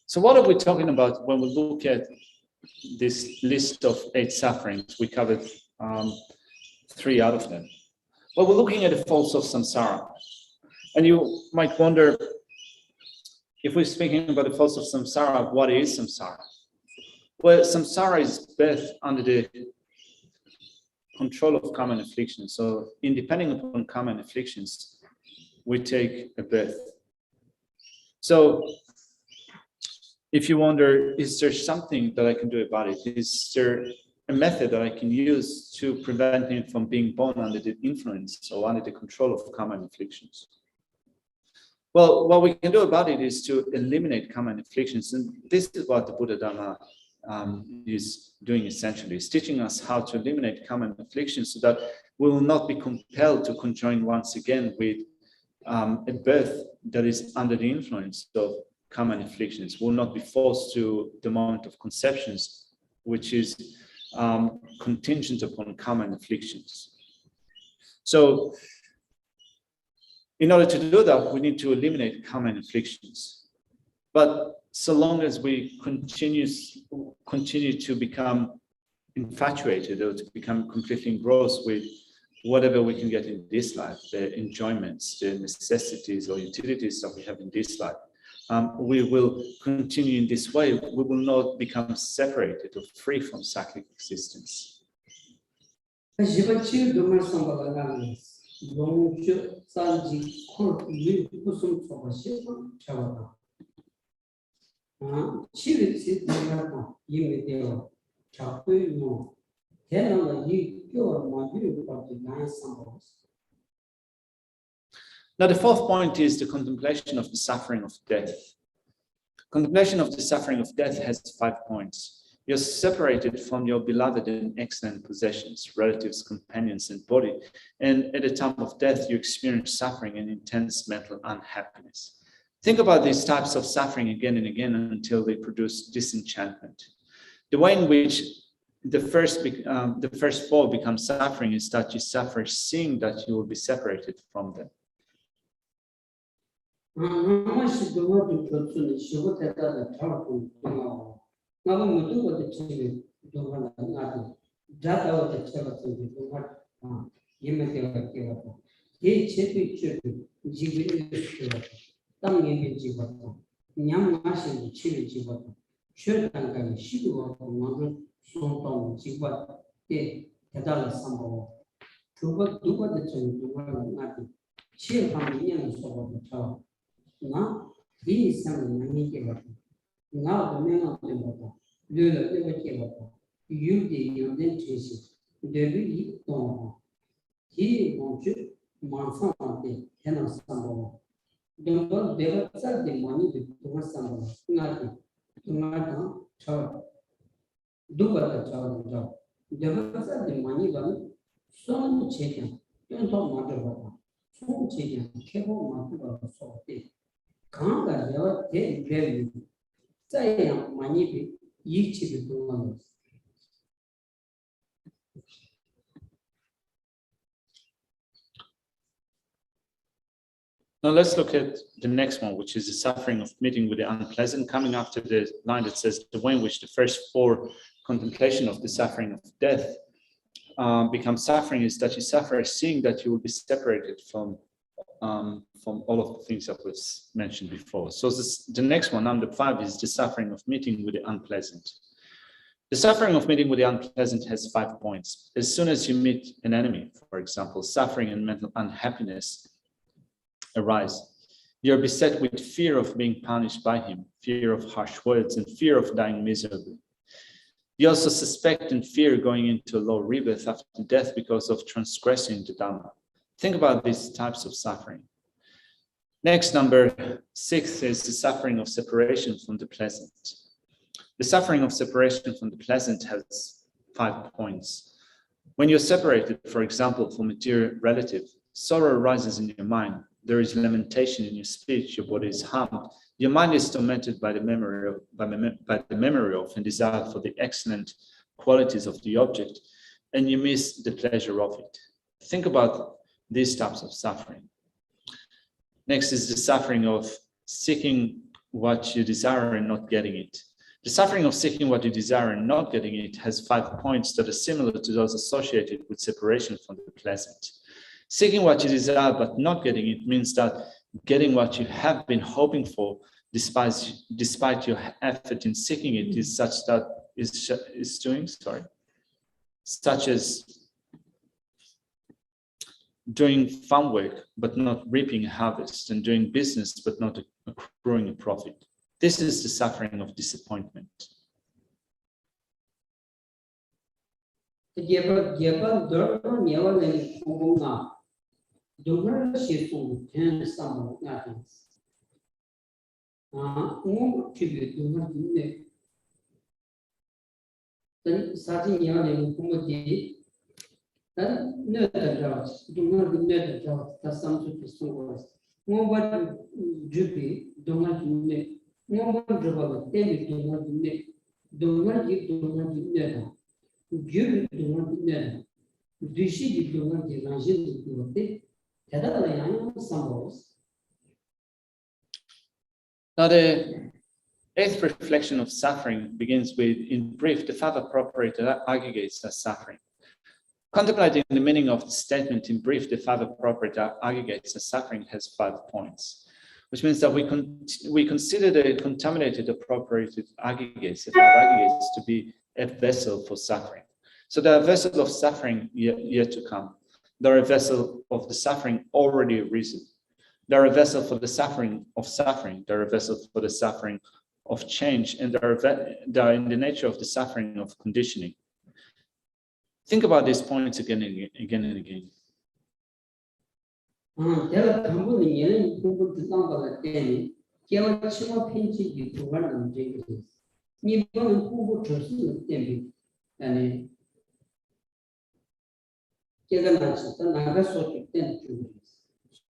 So what are we talking about when we look at this list of 8 sufferings? We covered 3 out of them. Well, we're looking at the faults of samsara. And you might wonder, if we're speaking about the faults of samsara, what is samsara? Well, samsara is birth under the control of karma and afflictions. So independent upon karma and afflictions, we take a birth. So if you wonder, is there something that I can do about it? Is there a method that I can use to prevent me from being born under the influence or under the control of karma and afflictions? Well, what we can do about it is to eliminate karma and afflictions. And this is what the Buddha Dharma is doing essentially. It's teaching us how to eliminate karma and afflictions so that we will not be compelled to conjoin once again with a birth that is under the influence of karma and afflictions. We will not be forced to the moment of conceptions, which is contingent upon karma and afflictions. So, in order to do that, we need to eliminate karma and afflictions. But so long as we continue to become infatuated or to become completely engrossed with whatever we can get in this life, the enjoyments, the necessities or utilities that we have in this life, we will continue in this way. We will not become separated or free from cyclic existence. Now, the fourth point is the contemplation of the suffering of death. Contemplation of the suffering of death has 5 points. You're separated from your beloved and excellent possessions, relatives, companions, and body. And at the time of death, you experience suffering and intense mental unhappiness. Think about these types of suffering again and again until they produce disenchantment. The way in which the first four become suffering is that you suffer seeing that you will be separated from them. Now let's look at the next one, which is the suffering of meeting with the unpleasant, coming after the line that says the way in which the first four contemplation of the suffering of death becomes suffering is that you suffer seeing that you will be separated from all of the things that was mentioned before. So the next one, number 5, is the suffering of meeting with the unpleasant. The suffering of meeting with the unpleasant has 5 points. As soon as you meet an enemy, for example, suffering and mental unhappiness arise. You're beset with fear of being punished by him, fear of harsh words, and fear of dying miserably. You also suspect and fear going into a low rebirth after death because of transgressing the Dhamma. Think about these types of suffering. Next, number 6 is the suffering of separation from the pleasant. The suffering of separation from the pleasant has 5 points. When you're separated, for example, from a dear relative, sorrow arises in your mind. There is lamentation in your speech, your body is harmed. Your mind is tormented by the memory of and desire for the excellent qualities of the object, and you miss the pleasure of it. Think about these types of suffering. Next is the suffering of seeking what you desire and not getting it. The suffering of seeking what you desire and not getting it has 5 points that are similar to those associated with separation from the pleasant. Seeking what you desire but not getting it means that getting what you have been hoping for, despite your effort in seeking it, is such that such as doing farm work but not reaping a harvest, and doing business but not accruing a profit. This is the suffering of disappointment. tribute to not then starting young and Kumati, then no the jobs, do not be no the jobs, that's something to stores. No what duty, do not make, no one trouble, David do not make, do not give, do not never. Give do not never. Do she do not give Angel to it? Tadala symbols. Now, the eighth reflection of suffering begins with, in brief, the five appropriate aggregates as suffering. Contemplating the meaning of the statement, in brief, the five appropriate aggregates as suffering has 5 points, which means that we consider the contaminated appropriated aggregates, the five aggregates, to be a vessel for suffering. So there are vessels of suffering yet to come. There are a vessel of the suffering already arisen. There are a vessel for the suffering of suffering. There are a vessel for the suffering of change, and they are in the nature of the suffering of conditioning. Think about these points again and again.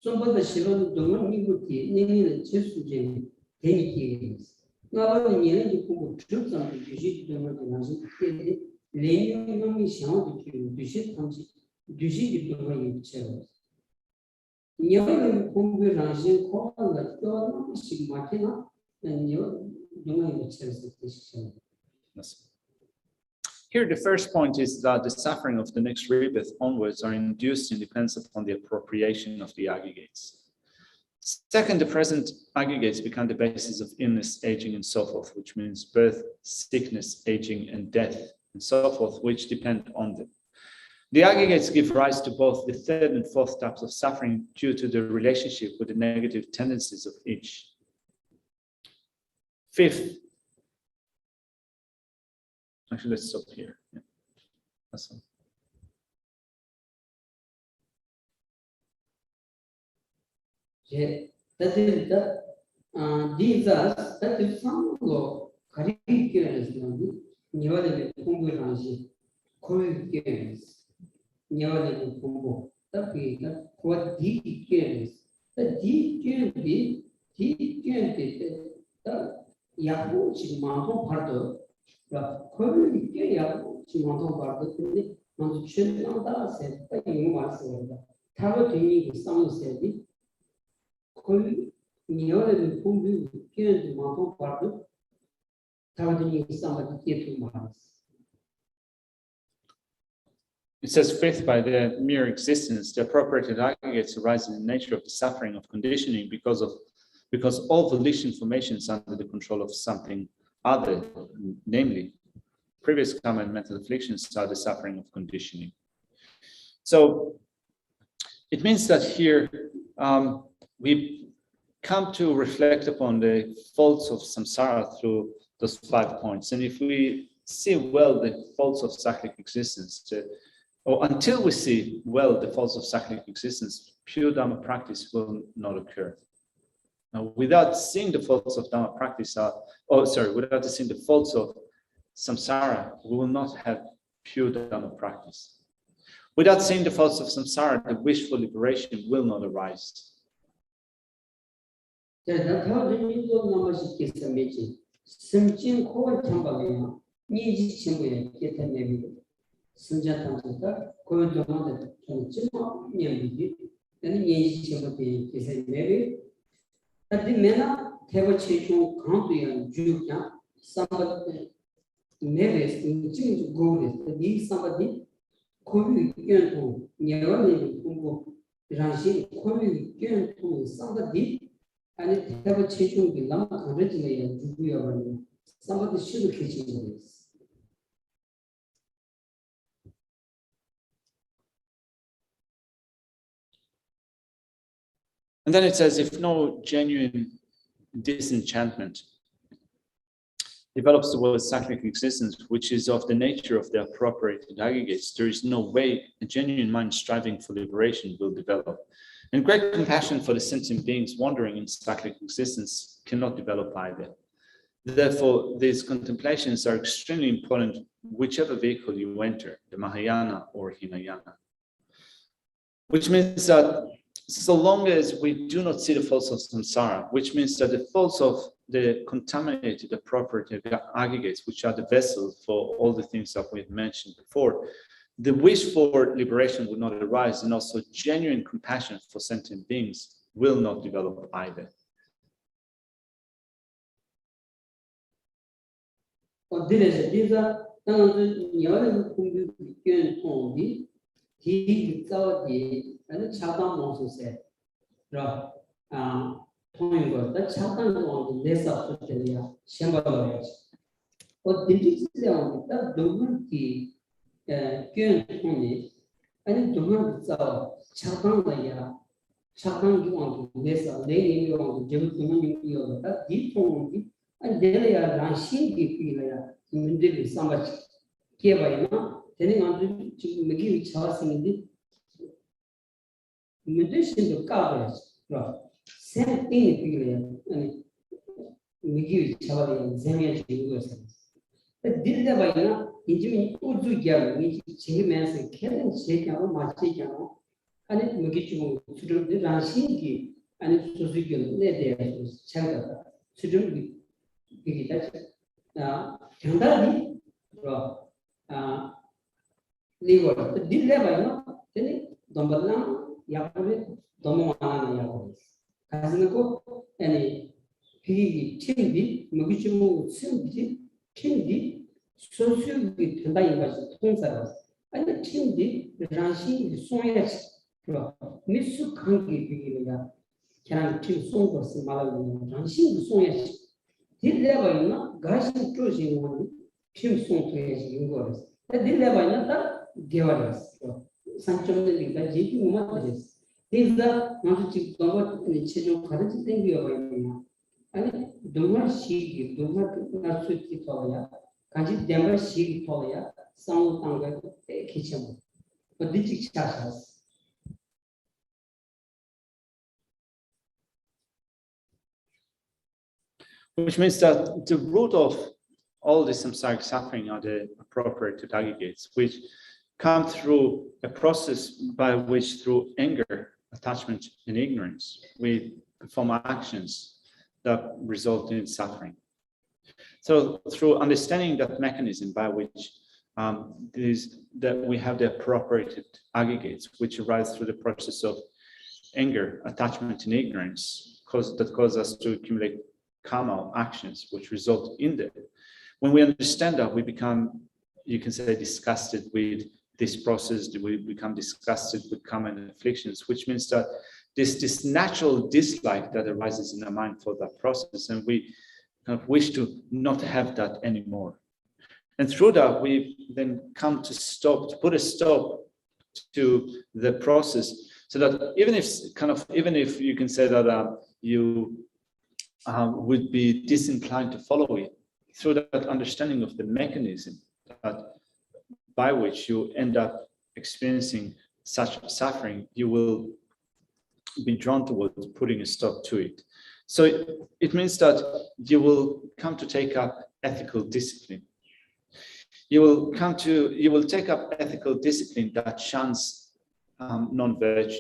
Somebody Shilon don't Niguti, naming Chesuji, Denny. Now, you put troops on the Dushit, laying on me sound to Dushit, Dushit, you chairs. Never Kumbu Ranjin call like God, Sigmatina, and you're doing the chairs of this. Here, the first point is that the suffering of the next rebirth onwards are induced and depends upon the appropriation of the aggregates. Second, the present aggregates become the basis of illness, aging, and so forth, which means birth, sickness, aging, and death, and so forth, which depend on them. The aggregates give rise to both the third and fourth types of suffering due to the relationship with the negative tendencies of each. Fifth, actually, let's stop here. Yeah. That's all. That is the these are that is some law. Curriculums, never the curriculums, never the Kumbo. That is what the games. The D can be the Yahoo Chimato Pardo. The curriculum Yahoo Chimato Pardo, and the children said that you must say that. Tarot some said it. It says fifth, by the mere existence, the appropriated aggregates arise in the nature of the suffering of conditioning because all volition formations under the control of something other, namely previous karma and mental afflictions, are the suffering of conditioning. So it means that here we come to reflect upon the faults of samsara through those 5 points. And if we see well the faults of cyclic existence, or until we see well the faults of cyclic existence, pure Dharma practice will not occur. Now, without seeing the faults of Dharma practice, without seeing the faults of samsara, we will not have pure Dharma practice. Without seeing the faults of samsara, the wish for liberation will not arise. And it have a change will be long originally and do somebody should catch this. And then it says, if no genuine disenchantment develops towards cyclic existence, which is of the nature of the appropriated aggregates, there is no way a genuine mind striving for liberation will develop. And great compassion for the sentient beings wandering in cyclic existence cannot develop either. Therefore, these contemplations are extremely important, whichever vehicle you enter, the Mahayana or Hinayana. Which means that so long as we do not see the faults of samsara, which means that the faults of the contaminated appropriate aggregates, which are the vessels for all the things that we've mentioned before, the wish for liberation would not arise, and also genuine compassion for sentient beings will not develop either. And then Which means that the root of all the samsaric suffering are the appropriate aggregates, which come through a process by which, through anger, attachment, and ignorance, we perform actions that result in suffering. So through understanding that mechanism by which that we have the appropriate aggregates, which arise through the process of anger, attachment, and ignorance, that cause us to accumulate karma actions, which result in that. When we understand that, we become, you can say, disgusted with this process. We become disgusted with karma and afflictions, which means that this natural dislike that arises in our mind for that process, and we kind of wish to not have that anymore. And through that, we then come to put a stop to the process, so that even if you can say that you would be disinclined to follow it, through that understanding of the mechanism by which you end up experiencing such suffering, you will be drawn towards putting a stop to it. So it means that you will come to take up ethical discipline. You will take up ethical discipline that shuns non-virtues.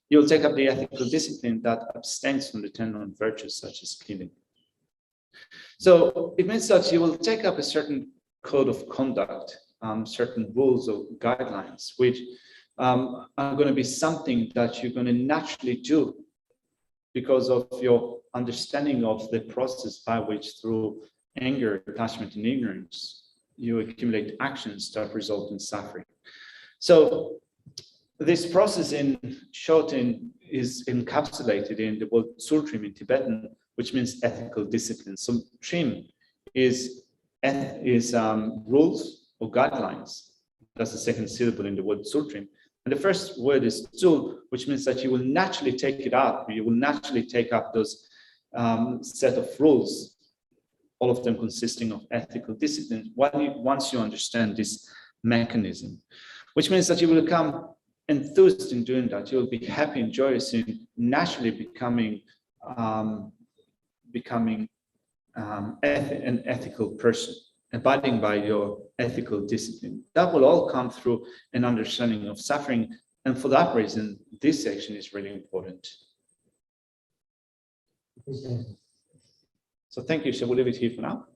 You will take up the ethical discipline that abstains from the 10 non-virtues, such as killing. So it means that you will take up a certain code of conduct, certain rules or guidelines, which are going to be something that you're going to naturally do because of your understanding of the process by which, through anger, attachment, and ignorance, you accumulate actions that result in suffering. So this process, in short, is encapsulated in the word Tsultrim in Tibetan, which means ethical discipline. So Trim is rules or guidelines. That's the second syllable in the word Tsultrim. And the first word is Tsul, which means that you will naturally take it up. You will naturally take up those set of rules, all of them consisting of ethical discipline, once you understand this mechanism, which means that you will come enthused in doing that. You'll be happy and joyous in naturally becoming an ethical person, abiding by your ethical discipline. That will all come through an understanding of suffering. And for that reason, this section is really important. So thank you. So we'll leave it here for now.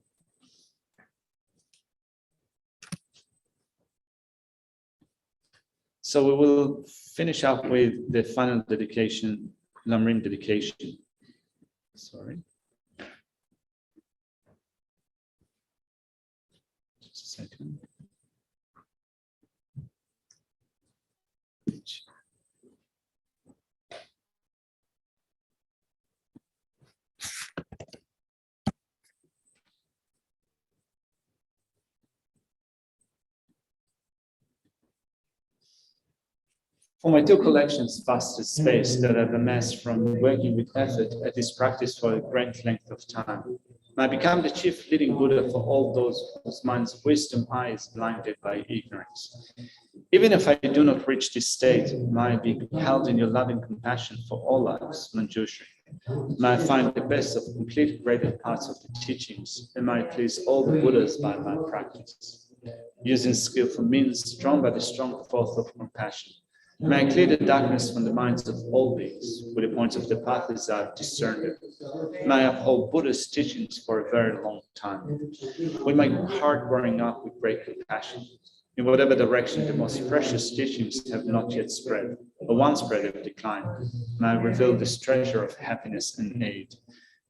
So we will finish up with the final dedication, Lamrim dedication. Sorry. Just a second. For my two collections, vast space that I've amassed from working with effort at this practice for a great length of time, may I become the chief leading Buddha for all those whose minds' wisdom eye is blinded by ignorance. Even if I do not reach this state, may I be held in your loving compassion for all lives, Manjushri. May I find the best of complete graded parts of the teachings, and may I please all the Buddhas by my practice. Using skillful means, strong by the strong force of compassion, may I clear the darkness from the minds of all beings with the points of the path as I've discerned it. May I uphold Buddha's teachings for a very long time, with my heart burning up with great compassion. In whatever direction the most precious teachings have not yet spread, or one spread have declined, may I reveal this treasure of happiness and aid.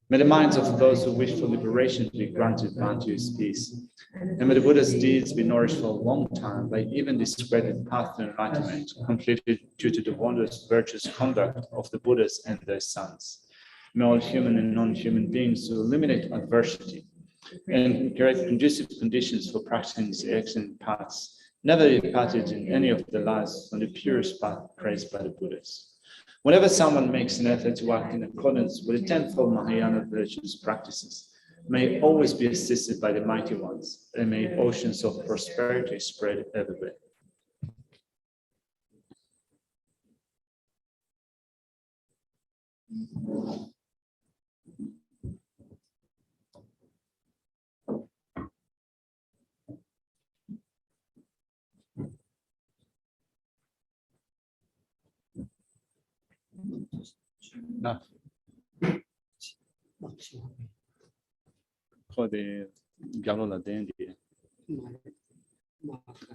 May the minds of those who wish for liberation be granted bounteous peace. And may the Buddha's deeds be nourished for a long time by even this great path to enlightenment, completed due to the wondrous virtuous conduct of the Buddhas and their sons. May all human and non-human beings who eliminate adversity and create conducive conditions for practicing the excellent paths never departed in any of their lives from the purest path praised by the Buddhas. Whenever someone makes an effort to act in accordance with the tenfold Mahayana virtues practices, may always be assisted by the mighty ones, and may oceans of prosperity spread everywhere. No. Pode diavolo lá dentro.